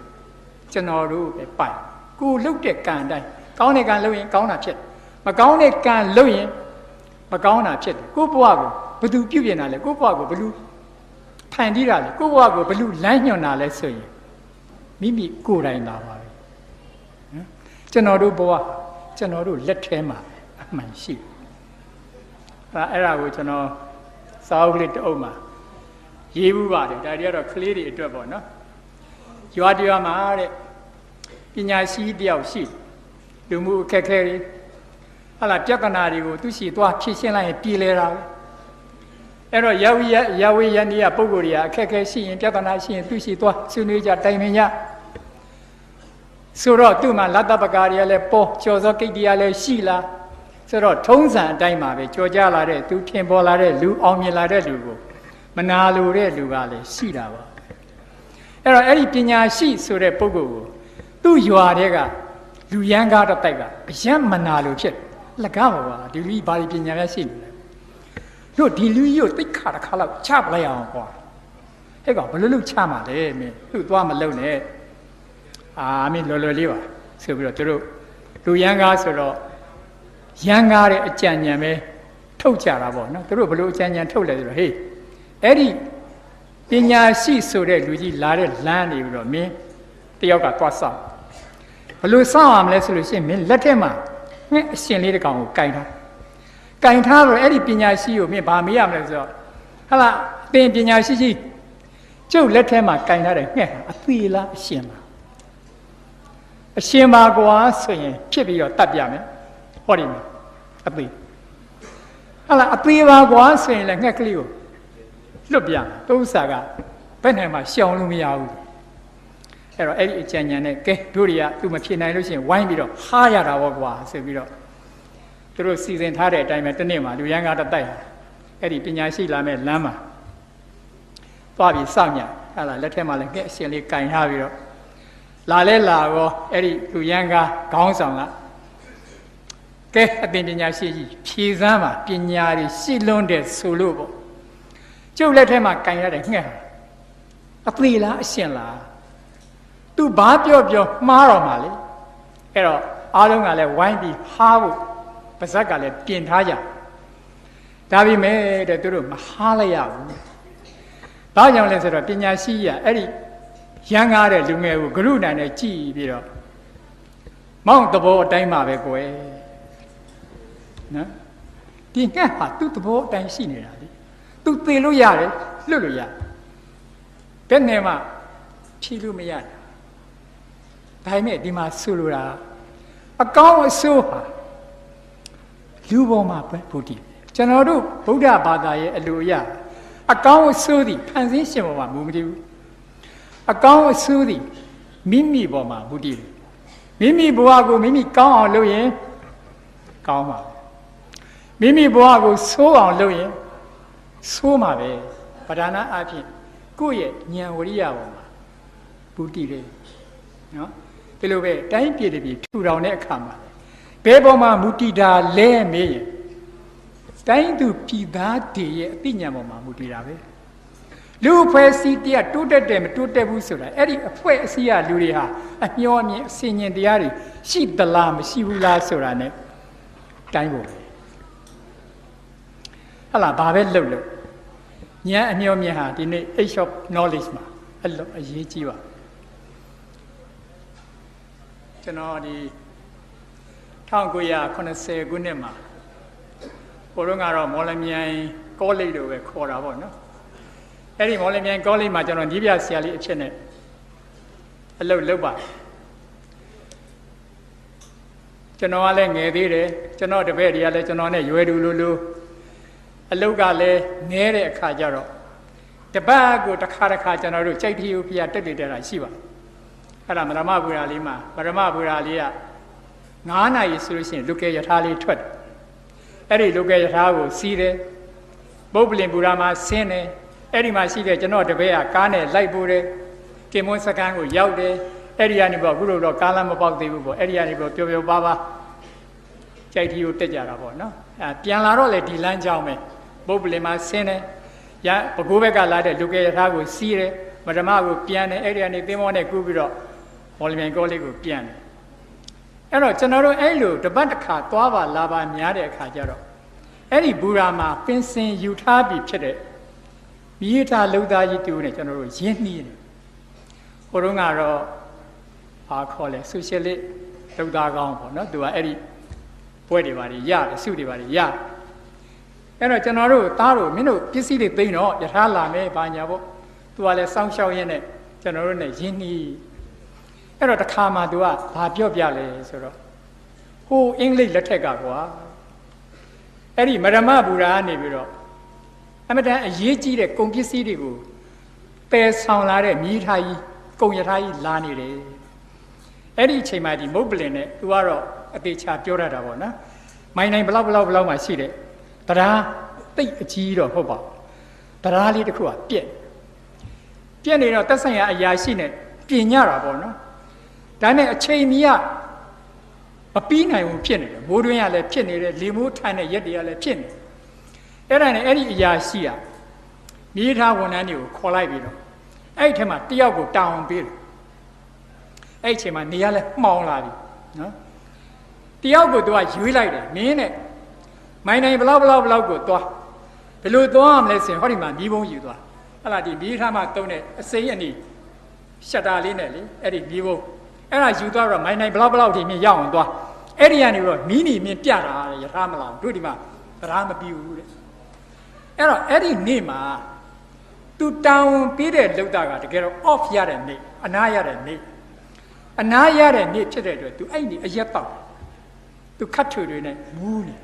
ကျွန်တော်တို့ပဲပိုင်ကိုလှုပ်တဲ့ကံအတိုင်းကောင်းတဲ့ကံလှုပ်ရင်ကောင်းတာဖြစ်မကောင်းတဲ့ကံလှုပ်ရင်မကောင်းတာဖြစ်တယ်ကိုယ့်ဘဝကိုဘယ်သူပြုပြင်တာလဲကိုယ့်ဘဝကိုဘယ်လူဖန်တီးတာလဲကိုယ့်ဘဝကိုဘယ်လူလမ်းညွှန်တာလဲဆိုရင်မိမိကိုယ်တိုင်လာပါပဲနော်ကျွန်တော်တို့ဘဝကျွန်တော်တို့လက်ထဲမှာအမှန်ရှိအဲ့ဒါကိုကျွန်တော်စာအုပ်လေးတစ်အုပ်မှာရေးဘူးပါတယ်ဒါတွေကတော့ကလေးတွေအတွက်ပေါ့နော်ရွာတရားမှာတဲ့ပညာရှိတယောက်ရှိလူမှုအခက်အခဲတွေဟာလာပြဿနာတွေကိုသူရှိသွားဖြေရှင်းလိုက်ရင်ပြည်လဲတာပဲအဲ့တော့ယာဝေယန္တိယပုဂ္ဂိုလ်တွေကအခက်အခဲရှိရင်ပြဿနာရှိရင်သူရှိသွားဆွေးနွေးကြတိုင်ပင်ကြဆိုတော့သူ့မှာလတ္တပကာတွေကလည်းပေါ်ကျော်စောကိတ္တရာလည်းရှိလာဆိုတော့ထုံးစံအတိုင်းမှာပဲကြော်ကြလာတဲ့သူထင်ပေါ်လာတဲ့လူအောင်မြင်လာတဲ့လူကိုမနာလိုတဲ့လူကလည်းရှိတာပါအဲ့တော့အဲ့ဒီပညာရှိဆိုတဲ့ပုဂ္ဂိုလ်ကိုသူ့ရွာတွေကလူရန်ကားတော့တိုက်ကအယံမနာလိုဖြစ်လက်ကားပါကွာဒီလူကြီးဘာပညာများရှိနေလဲတို့ဒီလူကြီးကိုတိတ်ခါတစ်ခါလောက်ချပလိုက်အောင်ကွာဟဲ့ကောင်ဘယ်လိုလုပ်ချမှာလဲမင်းသူ့သွားမလုံနဲ့မင်းလော်လေးပါဆိုပြီးတော့တို့လူရန်ကားဆိုတော့ရန်ကားတဲ့အကြံဉာဏ်ပဲထုတ်ကြတာပေါ့နော်တို့ဘယ်လိုအကြံဉာဏ်ထုတ်လဲဆိုတော့ဟေးအဲ့ဒီ ပညာရှိဆိုတဲ့လူကြီးလာတဲ့လမ်းနေပြီးတော့မင်းတယောက်ကသွားဆောင်ဘယ်လိုဆောင်ရမလဲဆိုလို့ရှိရင်မင်းလက်ထက်မှာငှက်အရှင်လေးတစ်ကောင်ကိုကင်ထားတော့အဲ့ဒီပညာရှိကိုမင်းဗာမေးရမလဲဆိုတော့ဟာလားအသင်ပညာရှိကြီးကျုပ်လက်ထက်မှာကင်ထားတဲ့ငှက်အသေးလားအရှင်လားအရှင်ပါကွာဆိုရင်ဖြစ်ပြီးတော့တတ်ပြမယ်ဟောဒီမှာအသေးဟာလားအသေးပါကွာဆိုရင်လည်းငှက်ကလေးကိုလွတ်ပြမယ်သူဥစ္စာကဘယ်နဲ့မှရှောင်လို့မရဘူးအဲ့တော့အဲ့ဒီအကြံဉာဏ်နဲ့ကဲတို့တွေကသူမဖြစ်နိုင်လို့ရှိရင်ဝိုင်းပြီးတော့ဟားရတာပေါ့ကွာဆိုပြီးတော့သူတို့စီစဉ်ထားတဲ့အတိုင်းပဲတစ်နေ့မှလူရန်ကားတစ်တိုက်အဲ့ဒီပညာရှိလာမဲ့လမ်းမှာသွားပြီးစောင့်ညဟာလားလက်ထက်မှာလည်းငှက်အရှင်လေးကင်ထားပြီးတော့လာလဲလာရောအဲ့ဒီလူရန်ကားခေါင်းဆောင်ကကဲအသင်ပညာရှိကြီးဖြေစမ်းပါပညာတွေရှိလွန်းတဲ့ဆိုလို့ပေါ့ကျုပ်လက်ထက်မှာကင်ရတဲ့ငှက်အသေးလားအရှင်လားသူဘာပြောမှားတော့မှာလေအဲ့တော့အားလုံးကလည်းဝိုင်းပြီးဟားဖို့ပါဇက်ကလည်းပြင်ထားကြဒါပေမဲ့တဲ့သူတို့မဟားလိုက်ရဘူးဘာကြောင့်လဲဆိုတော့ပညာရှိကြီးကအဲ့ဒီရန်ကားတဲ့လူငယ်ကိုဂရုဏာနဲ့ကြည်ပြီးတော့မောင်းသဘောအတိုင်းပါပဲကွယ်နော်ဒီငှက်ဟာသူ့သဘောအတိုင်းရှိနေတာလေသူသေလို့ရတယ်လွတ်လို့ရဘယ်နဲ့မှဖြီးလို့မရတာဒါပေမဲ့ဒီမှာဆိုလိုတာအကောင်းအဆိုးဟာလူပေါ်မှာပဲဘုဒ္ဓကျွန်တော်တို့ဗုဒ္ဓဘာသာရဲ့အလိုအရအကောင်းအဆိုးသည်ဖန်ဆင်းရှင်ပေါ်မှာမူမတည်ဘူးအကောင်းအဆိုးသည်မိမိပေါ်မှာမူတည်တယ်မိမိဘဝကိုမိမိကောင်းအောင်လုပ်ရင်ကောင်းပါမိမိဘဝကိုဆိုးအောင်လုပ်ရင်ဆိုးမှာပဲပဓာနာအဖြစ်ကိုယ့်ရဲ့ဉာဏ်ဝရိယပေါ်မှာမူတည်တယ်နော်ဒီလိုပဲတိုင်းပြည်တစ်ပြည်ထူထောင်တဲ့အခါမှာဘယ်ပေါ်မှာမူတည်တာလဲမေးရင်တိုင်းသူပြည်သားတွေရဲ့အသိဉာဏ်ပေါ်မှာမူတည်တာပဲလူအဖွဲ့အစည်းတရားတိုးတက်တယ်မတိုးတက်ဘူးဆိုတာအဲ့ဒီအဖွဲ့အစည်းကလူတွေဟာအမျောအမြင်အစဉ်ဉာဏ်တရားတွေရှိသလားမရှိဘူးလားဆိုတာ ਨੇ တိုင်းပေါ်ပဲဟလာဘာပဲလုပ်လို့ဉာဏ်အမျောအမြင်ဟာဒီနေ့ age of knowledge မှာအဲ့လိုအရေးကြီးပါကျွန်တော်ဒီ1980ခုနှစ်မှာဘိုးတော်ကတော့မော်လမြိုင်ကောလိပ်လို့ပဲခေါ်တာပေါ့နော်အဲ့ဒီမော်လမြိုင်ကောလိပ်မှာကျွန်တော်ညီးပြဆရာလေးအဖြစ်နဲ့အလုပ်လုပ်ပါကျွန်တော်ကလည်းငယ်သေးတယ်ကျွန်တော်တပည့်တွေကလည်းကျွန်တော်နဲ့ရွယ်တူလိုအလုပ်ကလည်းငဲတဲ့အခါကျတော့တပတ်ကိုတစ်ခါကျွန်တော်တို့ကြိုက်တီကိုဖျားတက်တက်တာရှိပါအဲ့ဒါမရမဘူရာလေးမှာမရမဘူရာလေးက9 နာရီဆိုလို့ရှိရင်လူကယ်ယထာလေးထွက်တယ်အဲ့ဒီလူကယ်ယထာကိုစီးတယ်ပုပ္ပလင်ဘူရာမှာဆင်းတယ်အဲ့ဒီမှာရှိတဲ့ကျွန်တော်တပည့်ကကားနဲ့လိုက်ပို့တယ်ကင်မွန်းစကန်ကိုရောက်တယ်အဲ့ဒီကနေပေါ့အခုတော့ကားလမ်းမပေါက်သေးဘူးပေါ့အဲ့ဒီကနေပေါ့ပျော်ပျော်ပါကြိုက်တီကိုတက်ကြတာပေါ့နော်ပြန်လာတော့လေဒီလမ်းကြောင်းပဲပုပ္ပလင်မှာဆင်းတယ်ရဘကိုးဘက်ကလာတဲ့လူကယ်ယထာကိုစီးတယ်မဓမ္မကိုပြန်တယ်အဲ့ဒီကနေသင်္ဘောနဲ့ကူးပြီးတော့မော်လမြိုင်ကောလိပ်ကိုပြန်တယ်အဲ့တော့ကျွန်တော်တို့အဲ့လိုတပတ်တစ်ခါသွားပါလာပါများတဲ့အခါကျတော့အဲ့ဒီဘူရာမှာပင်စင်ယူထားပြီးဖြစ်တဲ့မိရထားလုံသားကြီးတူနဲ့ကျွန်တော်တို့ရင်းနှီးတယ်ဟိုတုန်းကတော့ဘာခေါ်လဲဆိုရှယ်လစ်လုံသားကောင်းပေါ့နော်သူကအဲ့ဒီပွဲတွေပါတယ်ရတယ်စုတွေပါတယ်ရအဲ့တော့ကျွန်တော်တို့သားတို့မင်းတို့ပစ္စည်းတွေသိမ်းတော့ယထာလာမယ်ဘာညာပေါ့သူကလည်းစောင့်ရှောက်ရင်းနဲ့ကျွန်တော်တို့နဲ့ရင်းနှီးအဲ့တော့တစ်ခါမှသူကဘာပြောပြလဲဆိုတော့ဟိုအင်္ဂလိပ်လက်ထက်ကကွာအဲ့ဒီမရမဘူရာကနေပြီးတော့အမတန်အရေးကြီးတဲ့ကုန်ပစ္စည်းတွေကိုပယ်ဆောင်လာတဲ့မြည်ထားကြီးကုန်ရထားကြီးလာနေတယ်အဲ့ဒီအချိန်မှဒီမုတ်ပလင်နဲ့သူကတော့အသေးချာပြောရတာပေါ့နော်မိုင်းနိုင်ဘလောက်မှရှိတယ်တရားတိတ်အကြီးတော့ဟုတ်ပါတရားလေးတစ်ခုကပြက်နေတော့တက်ဆိုင်ရာအရာရှိနဲ့ပြင်ညတာပေါ့နော်ဒါနဲ့အချိန်မီကမပြီးနိုင်ဘူးဖြစ်နေတယ်မိုးတွင်းကလည်းဖြစ်နေတယ်လေမိုးထန်တဲ့ရက်တွေကလည်းဖြစ်နေအဲ့ဒါနဲ့အဲ့ဒီအရာရှိကမြေထားဝန်ထမ်းတွေကိုခေါ်လိုက်ပြီးတော့အဲ့ဒီထက်မှတယောက်ကိုတောင်းပေးတယ်အဲ့ဒီအချိန်မှာနေရလဲမှောင်လာပြီနော်တယောက်ကိုသူကရွေးလိုက်တယ်မင်းနဲ့မိုင်းနိုင်ဘလောက်ကိုသွားဘယ်လိုသွားရမလဲဆိုရင်ဟောဒီမှာမိဘုံယူသွား ဟလာဒီမီးထားမှတုံးတဲ့အစိမ်းအနီရှက်တာလေးနဲ့လေအဲ့ဒီမီးဘုံအဲ့ဒါယူသွားတော့မိုင်းနိုင်ဘလောက်ထိမြင်ရအောင်သွားအဲ့ဒီကနေတော့မီးနီမြင်ပြတာရထားမလောင်တို့ဒီမှာတရားမပြီးဘူးတဲ့အဲ့တော့အဲ့ဒီနေ့မှာသူတောင်းပြီးတဲ့လောက်တာကတကယ်တော့ off ရတဲ့နေ့အနားရတဲ့နေ့အနားရတဲ့နေ့ဖြစ်တဲ့အတွက်သူအဲ့ဒီအရက်ပေါက်သူခတ်ထွေတွေနဲ့မူးနေ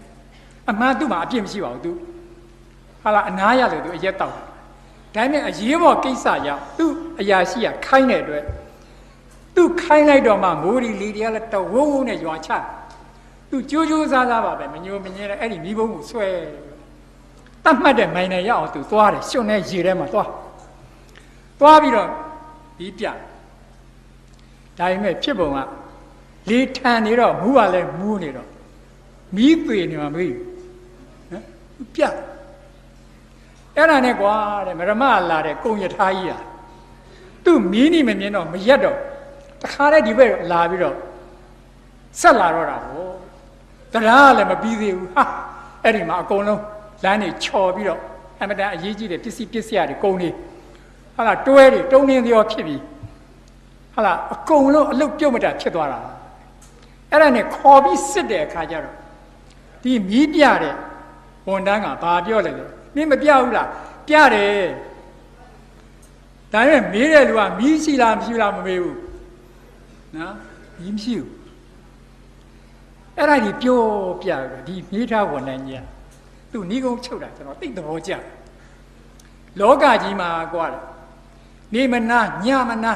အမှန်သူ့မှာအပြစ်မရှိပါဘူးသူဟာလာအနားရလို့သူအရက်တောက်ဒါပေမဲ့အရေးပေါ်ကိစ္စကြောင့်သူ့အရာရှိကခိုင်းတဲ့အတွက်သူခိုင်းလိုက်တော့မှမိုးရီလီတွေကလည်းတဝုံဝုံနဲ့ရွာချသူကြိုးကြိုးစားစားပါပဲမညိုမငင်းတဲ့အဲ့ဒီမိဘုံကိုဆွဲတတ်မှတ်တဲ့မိုင်နယ်ရအောင်သူသွားတယ်ရှင်နဲ့ရေထဲမှာသွားပြီးတော့ဒီပြဒါပေမဲ့ဖြစ်ပုံကလေထန်နေတော့မူးကလည်းမူးနေတော့မီးပေနေမှာမေးနော်ပြအဲ့ဒါနဲ့ကွာတဲ့မရမလာတဲ့ကုံရထားကြီးอ่ะသူ့မီးနေမမြင်တော့မရက်တော့တခါတည်းဒီဘက်လာပြီးတော့ဆက်လာတော့တာဟောတရားလည်းမပြီးသေးဘူးဟာအဲ့ဒီမှာအကုန်လုံးလမ်းတွေချော်ပြီးတော့အမတန်အရေးကြီးတဲ့ပစ္စည်းတွေကုန်နေဟာလာတွဲတွေတုံးနေရောဖြစ်ပြီးဟာလာအကုန်လုံးအလုတ်ပြုတ်မတတ်ဖြစ်သွားတာအဲ့ဒါနဲ့ခေါ်ပြီးစစ်တဲ့အခါကျတော့ဒီမီးပြတဲ့ဝန်တန်းကဘာပြောလဲမင်းမပြဘူးလားပြတယ်ဒါပေမဲ့မေးတဲ့လူကမီးရှိလားမရှိလားမမေးဘူးနော်မီးမရှိဘူးအဲ့ဒါကြီးပြောပြတယ်ဒီမိထားဝန်တန်းကြီးကသူ့နီးကုန်းချုပ်တာကျွန်တော်သိသဘောကျလောကကြီးမှာကွာနေမနာညမနာ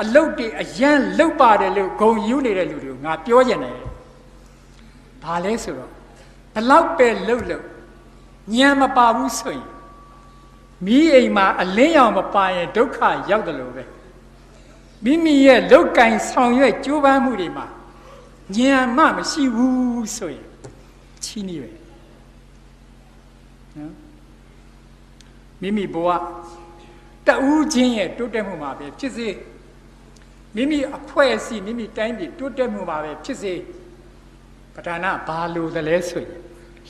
အလုတ်တွေအရန်လုတ်ပါတယ်လို့ဂုံယူနေတဲ့လူတွေကိုငါပြောကျင်တယ်ဘာလဲဆိုတော့ဘလောက်ပဲလုတ်ညံမပါဘူးဆိုရင်မိအိမ်မှာအလင်းရောင်မပါရင်ဒုက္ခရောက်တယ်လို့ပဲမိမိရဲ့လုတ်ကင်ဆောင်ရွက်ကြိုးပမ်းမှုတွေမှာညံမရှိဘူးဆိုရင်ချီးနေပဲနော်မိမိဘဝတဦးချင်းရဲ့တိုးတက်မှုမှာပဲဖြစ်စေမိမိအဖွဲ့အစည်းမိမိတိုင်းပြည်တိုးတက်မှုမှာပဲဖြစ်စေပဋ္ဌာနာဘာလို့သလဲဆိုရင်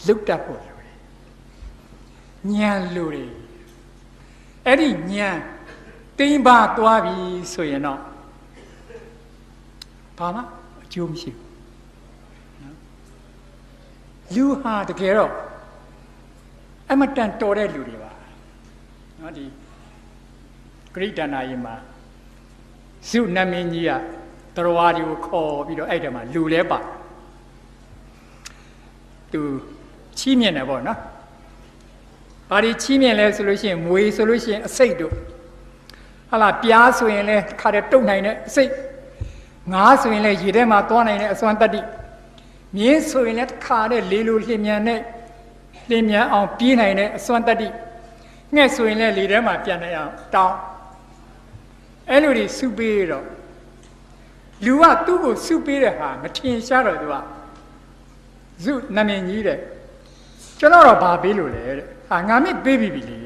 လုတ်တတ်ဖို့လိုတယ်ဉာဏ်လိုတယ်အဲ့ဒီဉာဏ်တိမ်ပါသွားပြီဆိုရင်တော့ဘာမှအကျိုးမရှိဘူးနော်လူဟာတကယ်တော့အမတန်တော်တဲ့လူတွေပါနော်ဒီဂရိတနာယီမှာဇုနမင်းကြီးကတော်ဝါဒီကိုခေါ်ပြီးတော့အဲ့တည်းမှာလူလဲပါသူချီးမြှင့်တယ်ပေါ့နော်ဘာဒီချီးမြှင့်လဲဆိုလို့ရှိရင်မွေဆိုလို့ရှိရင်အစိတ်တို့ဟာလာပြားဆိုရင်လဲခါတဲ့တုတ်နိုင်တဲ့အစိတ်ငါးဆိုရင်လဲရေထဲမှာသွားနိုင်တဲ့အစွမ်းတတ္တိမြင်းဆိုရင်လဲခါတဲ့လေလိုလျင်မြန်နဲ့လျင်မြန်အောင်ပြေးနိုင်တဲ့အစွမ်းတတ္တိငှက်ဆိုရင်လဲလေထဲမှာပြန်နိုင်အောင်တောင်းအဲ့လိုတွေစုပေးတော့လူကသူ့ကိုစုပေးတဲ့ဟာမထင်ရှားတော့သူကဇုနမင်းကြီးတဲ့ကျွန်တော်တော့ဘာပေးလို့လဲတဲ့ဟာငါမင်းပေးပြီလေ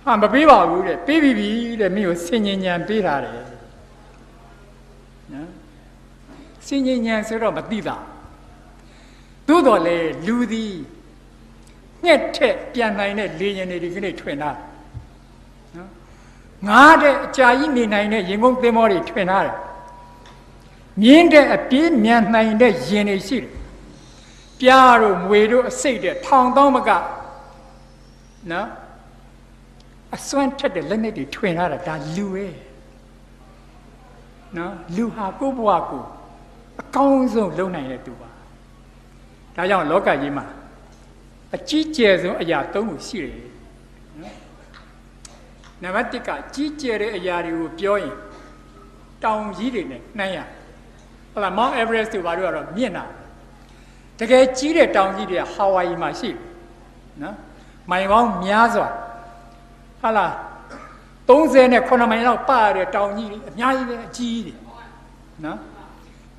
ဟာမပေးပါဘူးတဲ့ပေးပြီတဲ့မင်းကိုစင်ញဉဏ်ပေးထားတယ်နော်စင်ញဉဏ်ဆိုတော့မသိတာသို့တော်လေလူသည်ငှက်ထက်ပြန်နိုင်တဲ့လေရင်တွေဒီကနေ့ထွင်တာနော်ငါတဲ့အကြာကြီးနေနိုင်တဲ့ရင်ကုန်သင်္ဘောတွေထွင်ထားတယ်မြင်းတဲ့အပြေးမြန်နိုင်တဲ့ရင်တွေရှိတယ်ပြားတို့မွေတို့အစိတ်တဲ့ထောင်သောမကနော်အစွမ်းထက်တဲ့လက်နဲ့တွေထွင်ထားတာဒါလူပဲနော်လူဟာကိုယ့်ဘဝကိုအကောင်းဆုံးလုပ်နိုင်တဲ့သူပါဒါကြောင့်လောကကြီးမှာအကြီးကျယ်ဆုံးအရာ၃ခုရှိတယ်နော်နံပါတ်၁ကကြီးကျယ်တဲ့အရာတွေကိုပြောရင်တောင်ကြီးတွေနဲ့နှိုင်းရဟုတ်လား Mount Everest တို့ဘာလို့ကတော့မြင့်တာတကယ်ကြီးတဲ့တောင်ကြီးတွေကဟာဝိုင်ယီမှာရှိတယ်နော်မိုင်ပေါင်းများစွာဟာလား39မိုင်လောက်ပါတဲ့တောင်ကြီးတွေအများကြီးပဲအကြီးတွေနော်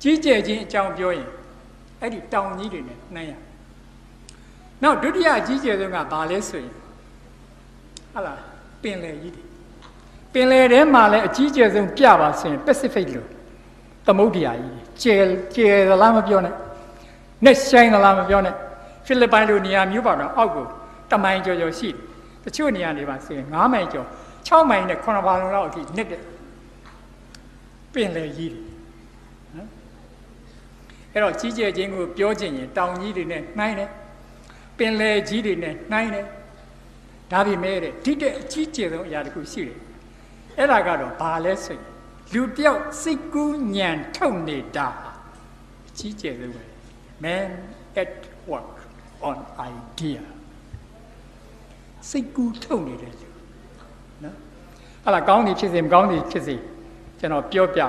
ကြီးကျယ်ခြင်းအကြောင်းပြောရင်အဲ့ဒီတောင်ကြီးတွေနဲ့နှိုင်းရနောက်ဒုတိယအကြီးကျယ်ဆုံးကဘာလဲဆိုရင်ဟာလားပင်လယ်ကြီးတွေပင်လယ်ထဲမှာလည်းအကြီးကျယ်ဆုံးပြပါဆိုရင် Pacific လို့သမုဒ္ဒရာကြီးကျယ်သလားမပြောနဲ့နဲ့ဆိုင်သလားမပြောနဲ့ဖိလစ်ပိုင်လိုနေရာမျိုးပါတော့အောက်ကိုတမိုင်ကျော်ကျော်ရှိတယ် တချို့နေရာနေပါဆိုရင်9မိုင်ကျော်6မိုင်နဲ့9ဘာလုံးလောက်အထိနစ်တဲ့ပင်လယ်ကြီးတွေနော်အဲ့တော့ကြီးကျယ်ခြင်းကိုပြောချင်ရင်တောင်ကြီးတွေနဲ့နှိုင်းတယ်ပင်လယ်ကြီးတွေနဲ့နှိုင်းတယ်ဒါပေမဲ့တဲ့ဒီတဲ့အကြီးကျယ်ဆုံးအရာတစ်ခုရှိတယ်အဲ့ဒါကတော့ဘာလဲဆိုရင်လူတယောက်စိတ်ကူးညံထုတ်နေတာအကြီးကျယ်ဆုံးပဲ Man at work on idea စိတ်ကူးထုတ်နေတယ်လူနော်အဲ့ဒါကောင်းနေဖြစ်စေမကောင်းနေဖြစ်စေကျွန်တော်ပြောပြ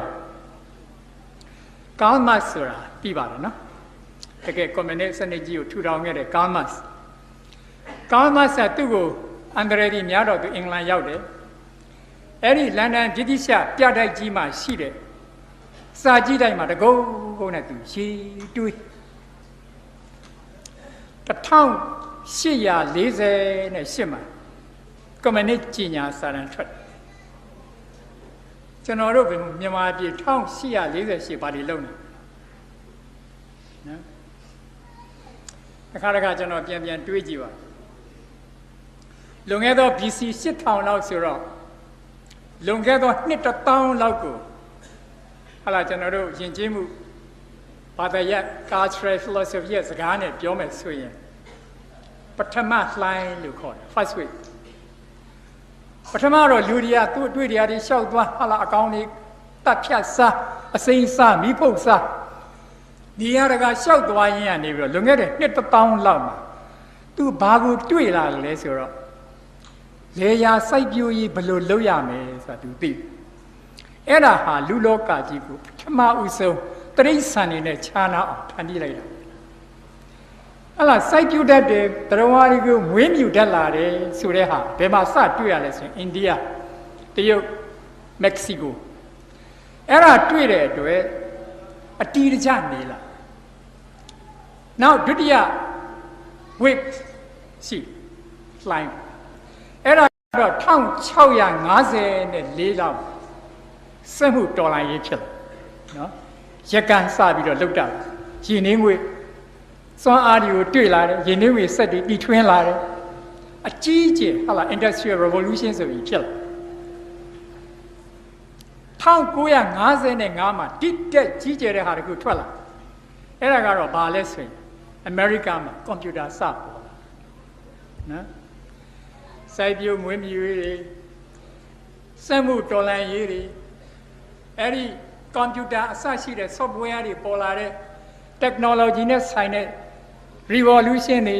ကာမတ်ဆိုတာပြီးပါတယ်နော်တကယ်ကွန်မြူနစ်စနစ်ကြီးကိုထူထောင်ခဲ့တဲ့ကာမတ်သူ့ကိုအန္တရာယ်ကြီးများတော့သူအင်္ဂလန်ရောက်တယ်အဲ့ဒီလန်ဒန်ဗြိတိရှပြတိုက်ကြီးမှာရှိတဲ့စာကြီးတိုင်းမှာတကုန်းနဲ့သူရေးတွေး1848မှာကွန်မြူနစ်ကြီးညာစာတမ်းထွက်ကျွန်တော်တို့မြန်မာပြည်1848ပါတီလုံးနေနော်အခါကျွန်တော်ပြန်တွေးကြည့်ပါလွန်ခဲ့သော BC 8000လောက်ဆိုတော့လွန်ခဲ့သောနှစ်1000လောက်ကိုဟာလာကျွန်တော်တို့ယဉ်ကျေးမှုဘာသာရပ် cultural philosophy ရဲ့စကားနဲ့ပြောမယ်ဆိုရင်ပထမလှိုင်းလို့ခေါ်တယ် first way ပထမတော့လူတွေကသူ့အတွေ့အကြုံတွေရှောက်သွားဟာလာအကောင်းတွေတပ်ဖြတ်စားအစိမ်းစားမိဖုတ်စားနေရာတကာရှောက်သွားရင်းကနေပြီးတော့လွန်ခဲ့တဲ့နှစ်1000လောက်မှာသူဘာကိုတွေ့လာလဲဆိုတော့လေယာစိုက်ပျိုးရေးဘယ်လိုလုပ်ရမယ်ဆိုတာသူသိအဲ့ဒါဟာလူလောကကြီးကိုပထမဦးဆုံးတရိษံနေနဲ့ခြားနာအောင်ဖန်တီးလိုက်တာအဲ့လားစိုက်ပျိုးတတ်တယ်တရားဝါဒီကိုမွေးမြူတတ်လာတယ်ဆိုတဲ့ဟာဘယ်မှာစတွေ့ရလဲဆိုရင်အိန္ဒိယတရုတ်မက္ကဆီကိုအဲ့ဒါတွေ့တဲ့အတွက်အတီးတကျနေလာနောက်ဒုတိယ wave ရှိလှိုင်းအဲ့ဒါတော့1654လောက်စက်မှုတော်လှန်ရေးဖြစ်လာနော်ရကန်စပြီးတော့လုတ်တာရင်းနှင်းငွေစွမ်းအားတွေကိုတွေ့လာတယ်ရင်းနှင်းငွေစက်တွေတီထွင်းလာတယ်အကြီးကျယ်ဟာလာ industrial revolution ဆိုပြီးဖြစ်လာ1955မှာတိတက်ကြီးကျယ်တဲ့ဟာတခုထွက်လာအဲ့ဒါကတော့ဘာလဲဆိုရင်အမေရိကန်မှာကွန်ပျူတာစပေါ်လာနော်စိုက်ပျိုးမွေးမြူရေးတွေစက်မှုတော်လှန်ရေးတွေအဲ့ဒီကွန်ပျူတာအစရှိတဲ့ software တွေပေါ်လာတဲ့ technology နဲ့ဆိုင်တဲ့ revolution တွေ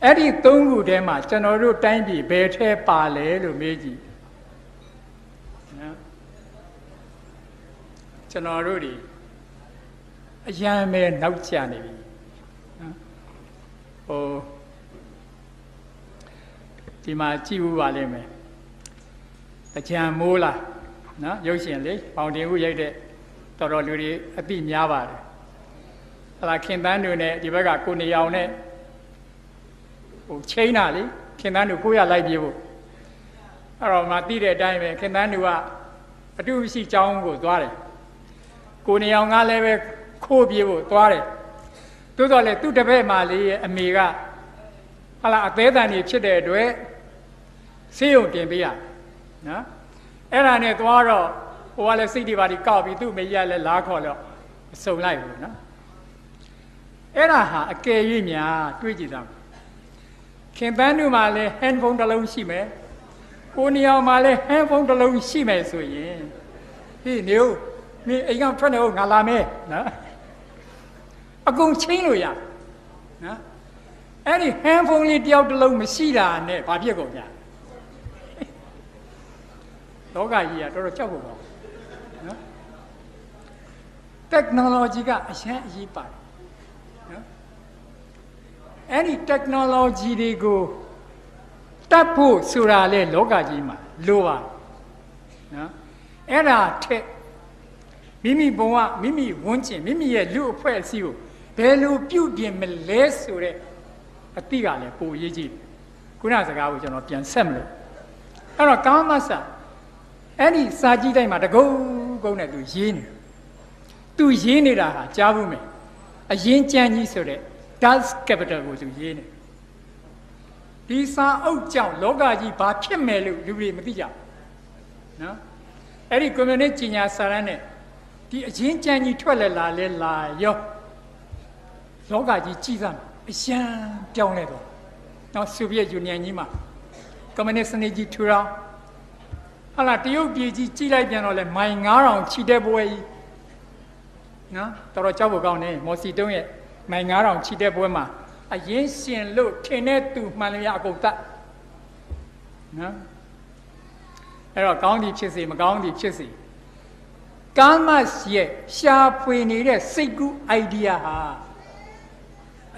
အဲ့ဒီသုံးခုထဲမှာကျွန်တော်တို့တိုင်းပြည်ဘယ်ထဲပါလဲလို့မေးကြည့်နော်ကျွန်တော်တို့ဒီအရန်ပဲနောက်ကျနေပြီနော်ဒီမှာကြည့်ဦးပါလိမ့်မယ်အကြံမိုးလားနော်ရုပ်ရှင်လေပေါင်တင်ဦးရိုက်တဲ့တော်တော်လူတွေအသိများပါတယ်ဟလာခင်တန်းတွေနဲ့ဒီဘက်ကကိုနေအောင်နဲ့ချိန်တာလေခင်တန်းတို့ကိုရလိုက်ပြေးဖို့အဲ့တော့မှသိတဲ့အတိုင်းပဲခင်တန်းတို့ကအတုရှိကြောင်းကိုသွားတယ်ကိုနေအောင်ကလည်းပဲခိုးပြေးဖို့သွားတယ်သို့တော်လည်းသူ့တပည့်မလေးရဲ့အမေကဟာလာအသေးတန်ကြီးဖြစ်တဲ့အတွက်ဆေးရုံတင်ပေးရနော်အဲ့ဒါနဲ့သွားတော့ဟိုကလည်းစိတ်တွေပါဒီကောက်ပြီးသူ့မေကြီးကလည်းလားခေါ်တော့အစုံလိုက်ဘူးနော်အဲ့ဒါဟာအကယ်၍များတွေးကြည့်သားခင်ပန်းတို့မှလည်း handphone တစ်လုံးရှိမယ်ကိုနေအောင်မှလည်း handphone တစ်လုံးရှိမယ်ဆိုရင်ဟေးနေဦးမင်းအိမ်ကထွက်နေဦးငါလာမယ်နော်အကုန်ချင်းလို့ရနော်အဲ့ဒီ handphone လေးတယောက်တစ်လုံးမရှိတာနဲ့ဘာဖြစ်ကုန်ကြလောကကြီးကတော်တော်ကြောက်ဖို့ပေါ့နော် technology ကအရင်အရေးပါတယ်နော်အဲ့ဒီ technology တွေကိုတတ်ဖို့ဆိုတာလေလောကကြီးမှာလိုပါနော်အဲ့ဒါထက်မိမိဘဝမိမိဝန်းကျင်မိမိရဲ့လူအဖွဲ့အစည်းကိုဘယ်လိုပြုပြင်မလဲဆိုတဲ့အတိကလည်းပိုရေးကြည့်ခုနစကားကိုကျွန်တော်ပြန်ဆက်မလို့အဲ့တော့ကာမဆာအဲ့ဒီစာကြည့်တိုင်းမှာတကုန်းနဲ့သူရေးနေသူရေးနေတာဟာကြားဘူးမယ်အရင်ကြမ်းကြီးဆိုတဲ့ Das Capital ကိုသူရေးနေ ဒီစာအုပ်ကြောင့်လောကကြီးဘာဖြစ်မယ်လို့လူတွေမသိကြနော်အဲ့ဒီကွန်မြူနစ်ကြီးညာစာရန်နဲ့ဒီအချင်းကြမ်းကြီးထွက်လာရောလောကကြီးကြီးစမ်းအရှမ်းပြောင်းလဲတော့နော်ဆိုဗီယက်ယူနီယံကြီးမှာကွန်မြူနစ်စနစ်ကြီးထူထောင်ဟာလာတရုတ်ပြည်ကြီးကြီးလိုက်ပြန်တော့လဲမိုင်9000ချီတဲ့ပွဲကြီးနော်တော်ကြောက်ဖို့ကောင်းတယ်မော်စီတုံးရဲ့မိုင်9000ချီတဲ့ပွဲမှာအရင်ရှင်လို့ထင်တဲ့သူမှန်လို့ရအကုန်တတ်နော်အဲ့တော့ကောင်းသည်ဖြစ်စေမကောင်းသည်ဖြစ်စေကာမရဲ့ရှားဖွေနေတဲ့စိတ်ကူး idea ဟာ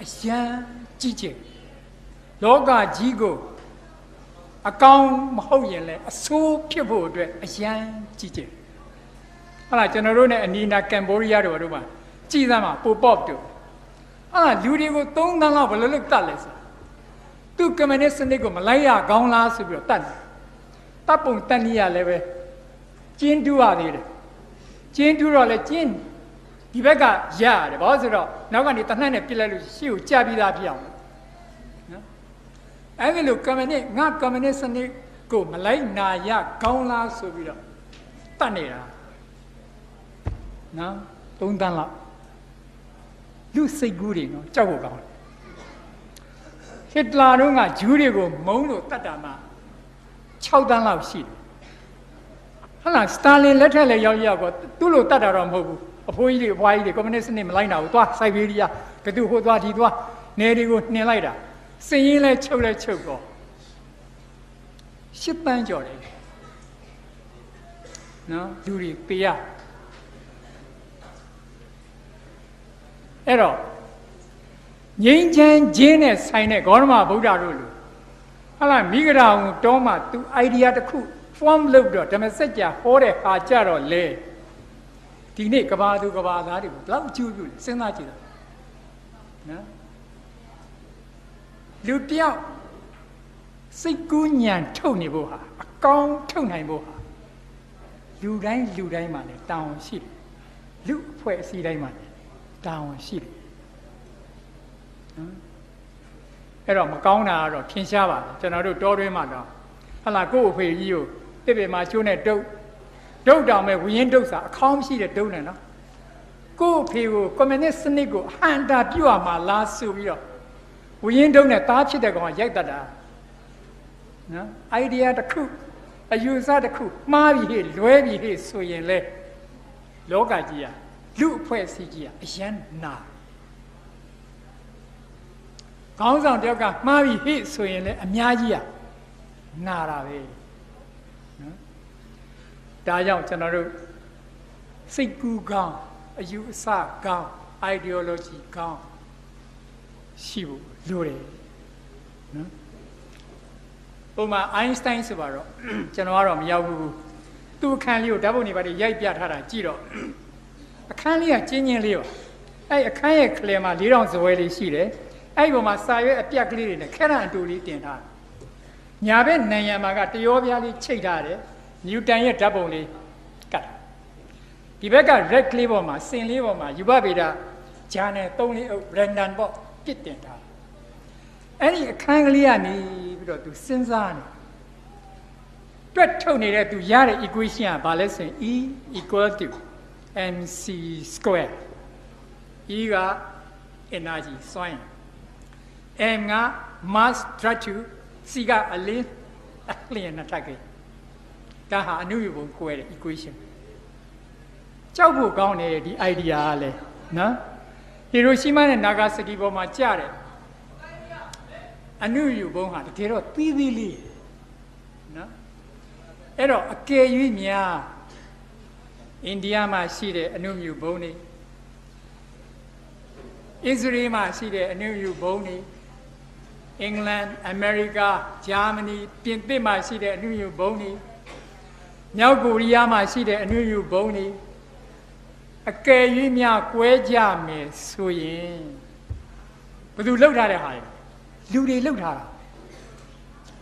အယံကြီးကျယ်လောကကြီးကိုအကောင်မဟုတ်ရင်လည်းအဆိုးဖြစ်ဖို့အတွက်အယံကြီးကျယ်ဟာလားကျွန်တော်တို့ ਨੇ အနီးနာကမ်ဘောဒီးယားတို့မှာကြည်စမ်းမှာပိုပေါက်တို့ဟာလူတွေကို3 သန်းလောက်ဘယ်လိုလုပ်တတ်လဲဆိုသူကွန်မြူနစ်စနစ်ကိုမလိုက်ရကောင်းလားဆိုပြီးတော့တတ်တယ်တပ်ပုံတန်ကြီးရလည်းပဲကျင်းတူးရသေးတယ်ကျင်းတူးတော့လည်းကျင်းဒီဘက်ကရရတယ်ဘာလို့ဆိုတော့နောက်ကနေတနှက်နဲ့ပြစ်လိုက်လို့ရှေ့ကိုကြပြီးသားဖြစ်အောင်နော်အဲ့ဒီလိုကွန်မြူနစ်ငါကွန်မြူနစ်စနစ်ကိုမလိုက်နာရကောင်းလားဆိုပြီးတော့တတ်နေတာနော်3 သန်းလောက်လူစိတ်ကူးတွေနော်ကြောက်ဖို့ကောင်းတယ်ဟစ်တလာတို့ကဂျူးတွေကိုမုန်းလို့တတ်တာမှ6 သန်းလောက်ရှိတယ်ဟုတ်လားစတာလင်လက်ထက်လည်းရောက်တော့သူ့လိုတတ်တာတော့မဟုတ်ဘူးအဖိုးကြီးတွေအဖွားကြီးတွေကွန်မြူနစ်စနစ်မလိုက်နိုင်ဘူးသွားစိုက်ဘေးရီးယားကတူဟိုသွားဒီသွားနေတွေကိုနှင်လိုက်တာစင်ရင်လဲချုပ်တော့8 သန်းကျော်တယ်နော်လူတွေပေးရအဲ့တော့ငြိမ်းချမ်းခြင်းနဲ့ဆိုင်တဲ့ဂေါတမဗုဒ္ဓတို့လိုဟာလားမိဂရာုံတောမှာသူ idea တစ်ခု form လုပ်တော့ဓမ္မစကြာဟောတဲ့ဟာကြတော့လေဒီနေ့ကဘာသူကဘာသားတွေကိုဘလောက်အကျိုးပြုလဲစဉ်းစားကြည့်တော့နော်လူတယောက်စိတ်ကူးညံထုတ်နေဖို့ဟာအကောင်းထုတ်နိုင်ဖို့ဟာလူတိုင်းမှာလည်းတာဝန်ရှိတယ်လူအဖွဲ့အစည်းတိုင်းမှာလည်းတာဝန်ရှိတယ်နော်အဲ့တော့မကောင်းတာကတော့ထင်ရှားပါတယ်ကျွန်တော်တို့တောတွင်းမှာတော့ဟလာကို့အဖေကြီးကိုတစ်ပေမှာချိုးနဲ့ဒုတ်တောင်မဲ့ဝင်းဒုတ်စာအခေါင်းမရှိတဲ့ဒုတ်နဲ့နော်ကို့အဖေကိုကွန်မြူနစ်စနစ်ကိုအဟန့်တာပြုတ်ရမှာလားဆိုပြီးတော့ဝင်းဒုတ်နဲ့သားဖြစ်တဲ့ကောင်ကရိုက်တတ်တာနော် idea တစ်ခုအယူဆတစ်ခုမှားပြီးဟဲ့လွဲပြီးဟဲ့ဆိုရင်လေလောကကြီးကလူအဖွဲ့အစည်းကြီးကအယံနာခေါင်းဆောင်တယောက်ကမှားပြီးဟဲ့ဆိုရင်လေအများကြီးကနာတာပဲနော်ဒါကြောင့်ကျွန်တော်တို့စိတ်ကူးကောင်းအယူအဆကောင်း ideology ကောင်းရှိဖို့လိုတယ်နော်ဥပမာအိုင်းစတိုင်းဆိုပါတော့ကျွန်တော်ကတော့မရောက်ဘူးသူ့အခန်းလေးကိုဓာတ်ပုံတွေပါရိုက်ပြထားတာကြည့်တော့အခန်းလေးကကျင်းချင်းလေးပါအဲ့အခန်းရဲ့ကလယ်မှာ4000ဇွဲလေးရှိတယ်အဲ့ဒီပေါ်မှာစာရွက်အပြက်ကလေးတွေနဲ့ခက်ရန်အတူလေးတင်ထားတယ်ညာဘက်နံရံမှာကတရောပြားလေးချိတ်ထားတယ်နျူတန်ရဲ့ဓာတ်ပုံလေးကတ်ဒီဘက်က red ကလေးပေါ်မှာစင်လေးပေါ်မှာယူဘဗေဒဂျာနယ်3လေးအုပ် random ပေါ့ပြစ်တင်ထားအဲ့ဒီအခန်းကလေးကနေပြီးတော့သူစဉ်းစားနေတွက်ထုတ်နေတဲ့သူရတဲ့ equation ကဘာလဲဆိုရင် E = mc square E က energy စွမ်း M က mass ဓာတ်ထု C ကအလင်းနဲ့ထပ်ခဲ့ဒါဟာအနုယူပုံကိုရတဲ့ equation ကြောက်ဖို့ကောင်းတယ်ဒီ idea ကလည်းနော်ဟီရိုရှီးမားနဲ့နာဂါဆာကီပေါ်မှာကြားတယ်အနုယူပုံဟာတကယ်တော့သီးသီးလေးနော်အဲ့တော့အကယ်၍များအိန္ဒိယမှာရှိတဲ့အနုယူပုံတွေအစ္စရေးမှာရှိတဲ့အနုယူပုံတွေအင်္ဂလန်အမေရိကဂျာမနီပြင်သစ်မှာရှိတဲ့အနုယူပုံတွေမြောက်ကိုရီးယားမှာရှိတဲ့အနုယူပုံတွေအကယ်၍များကွဲကြမယ်ဆိုရင်ဘယ်သူလှုပ်ထားတဲ့ဟာလဲလူတွေလှုပ်ထားတာ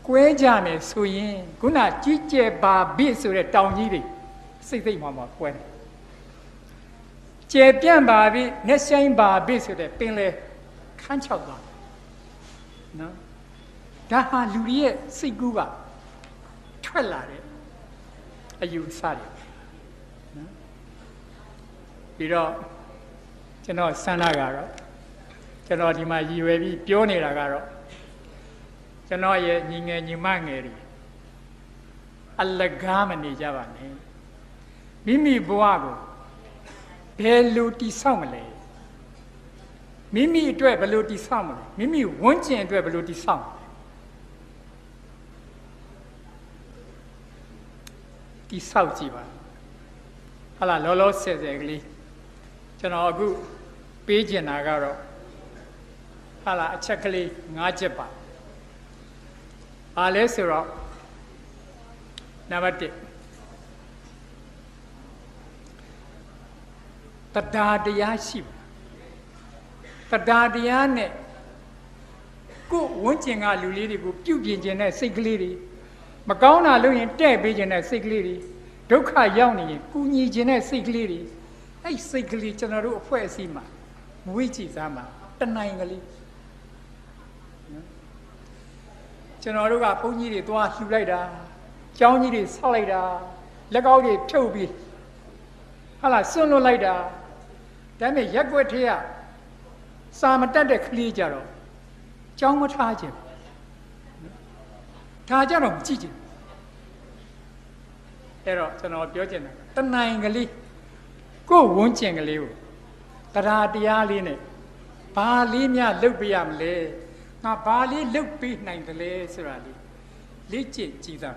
ကွဲကြမယ်ဆိုရင်ခုနကြီးကျယ်ပါဘစ်ဆိုတဲ့တောင်ကြီးတွေစိတ်မှကွဲတယ်ကျယ်ပြန့်ပါပြီနဲ့ဆိုင်ပါဘစ်ဆိုတဲ့ပင်လေခန်းချောက်သွားနော် ဒါဟာလူတွေရဲ့စိတ်ကူးကထွက်လာတဲ့အယူအဆတွေနော်ပြီးတော့ကျွန်တော်ဆန္ဒကတော့ကျွန်တော်ဒီမှာရည်ရွယ်ပြီးပြောနေတာကတော့ကျွန်တော်ရဲ့ညီငယ်ညီမငယ်တွေအလကားမနေကြပါနဲ့မိမိဘဝကိုဘယ်လိုတည်ဆောက်မလဲမိမိအတွက်ဘယ်လိုတည်ဆောက်မလဲမိမိဝန်းကျင်အတွက်ဘယ်လိုတည်ဆောက်တည်ဆောက်ကြည့်ပါဟာလာလောလောဆယ်ဆယ်ကလေးကျွန်တော်အခုပေးကျင်တာကတော့ဟာလာအချက်ကလေး5ချက်ပါအားလဲဆိုတော့နံပါတ်1တရားတရားရှိပါတရားတရားနဲ့ကိုယ်ဝန်းကျင်ကလူလေးတွေကိုပြုပြင်ခြင်းနဲ့စိတ်ကလေးတွေမကောင်းတာလုပ်ရင်တဲ့ပေးခြင်းနဲ့စိတ်ကလေးတွေဒုက္ခရောက်နေရင်ကူညီခြင်းနဲ့စိတ်ကလေးတွေအဲ့စိတ်ကလေးကျွန်တော်တို့အဖွဲ့အစည်းမှာမွေးကြည့်စားမှာတနိုင်ကလေးကျွန်တော်တို့ကဘုန်းကြီးတွေသွားလှူလိုက်တာကျောင်းကြီးတွေဆောက်လိုက်တာလက်ကောက်တွေဖြုတ်ပြီးဟာလာစွန့်လွတ်လိုက်တာဒါပေမဲ့ရက်ွက်ထေးကစာမတက်တဲ့ကလေးကြတော့ကျောင်းမထားခြင်းထားကြတော့မကြည့်ခြင်းအဲ့တော့ကျွန်တော်ပြောချင်တာတနိုင်ကလေးကိုယ်ဝန်းကျင်ကလေးကိုတရားတရားလေးနဲ့ဘာလေးများလုပ်ပြရမလဲငါဘာလေးလုပ်ပြနိုင်တယ်လဲဆိုတာလေးလေ့ကျင့်ကြည့်သား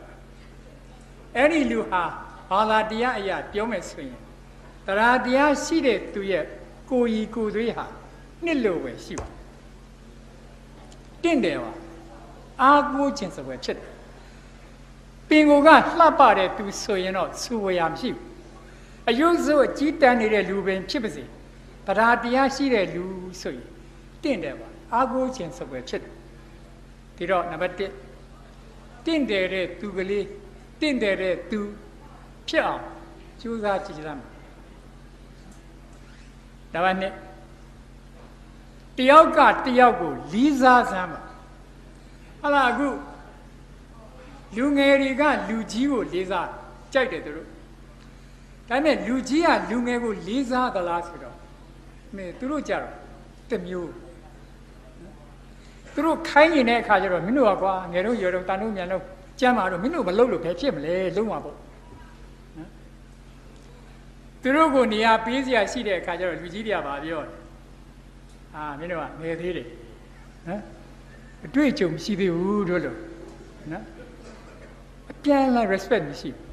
အဲ့ဒီလူဟာဘာသာတရားအရာပြောမယ်ဆိုရင်တရားတရားရှိတဲ့သူရဲ့ကိုယ်ရည်ကိုယ်သွေးဟာနှစ်လို့ပဲရှိပါတင့်တယ်ပါအားကိုးခြင်းစပွဲဖြစ်တယ်ပင်ကိုကလှပတဲ့သူဆိုရင်တော့စူဝရမရှိဘူးအယုဇုအကြီးတန်းနေတဲ့လူပင်ဖြစ်ပါစေတရားတရားရှိတဲ့လူဆိုရင်တင့်တယ်ပါအားကိုးခြင်းစပွဲဖြစ်တယ်ဒီတော့နံပါတ်1တင့်တယ်တဲ့သူကလေးတင့်တယ်တဲ့သူဖြစ်အောင်ကြိုးစားကြည့်ကြရမယ်နံပါတ်2တယောက်ကတယောက်ကိုလေးစားစမ်းပါဟာလာအခုလူငယ်တွေကလူကြီးကိုလေးစားကြိုက်တယ်သူတို့ဒါပေမဲ့လူကြီးကလူငယ်ကိုလေးစားသလားဆိုတော့သူတို့ကြတော့တမျိုးသူတို့ခိုင်းနေတဲ့အခါကျတော့မင်းတို့ကကွာငယ်တော့ရွယ်တော့တန်တို့မြန်တော့ကြမ်းပါတော့မင်းတို့မလုပ်လို့ဘယ်ဖြစ်မလဲလုံးဝပေါ့သူတို့ကိုနေရာပေးစရာရှိတဲ့အခါကျတော့လူကြီးတွေကပါပြောတယ်မင်းတို့ကငယ်သေးတယ်နော်အတွေ့အကြုံမရှိသေးဘူးတို့လို့နော်အပြန်လာ respect မရှိဘူး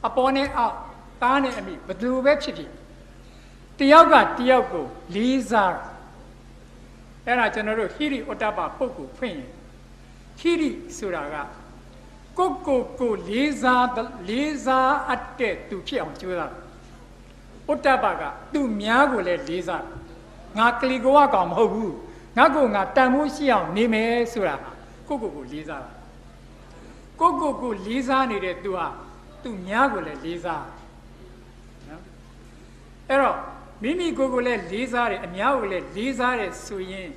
အပေါ်နဲ့အောက်သားနဲ့အမိဘယ်သူပဲဖြစ်ဖြစ်တယောက်ကတယောက်ကိုလေးစားအဲ့ဒါကျွန်တော်တို့ဟိရိဩတ္တပပုဂ္ဂိုလ်ဖွင့်ရင်ဟိရိဆိုတာကကိုလေးစားအပ်တဲ့သူဖြစ်အောင်ကြိုးစားဩတ္တပကသူများကိုလည်းလေးစားငါကလီကောကောင်မဟုတ်ဘူးငါကိုငါတန်ဖိုးရှိအောင်နေမယ်ဆိုတာကိုလေးစားတာကိုလေးစားနေတဲ့သူဟာသူများကိုလည်းလေးစားနော်အဲ့တော့မိမိကိုလည်းလေးစားတယ်အများကိုလည်းလေးစားတယ်ဆိုရင်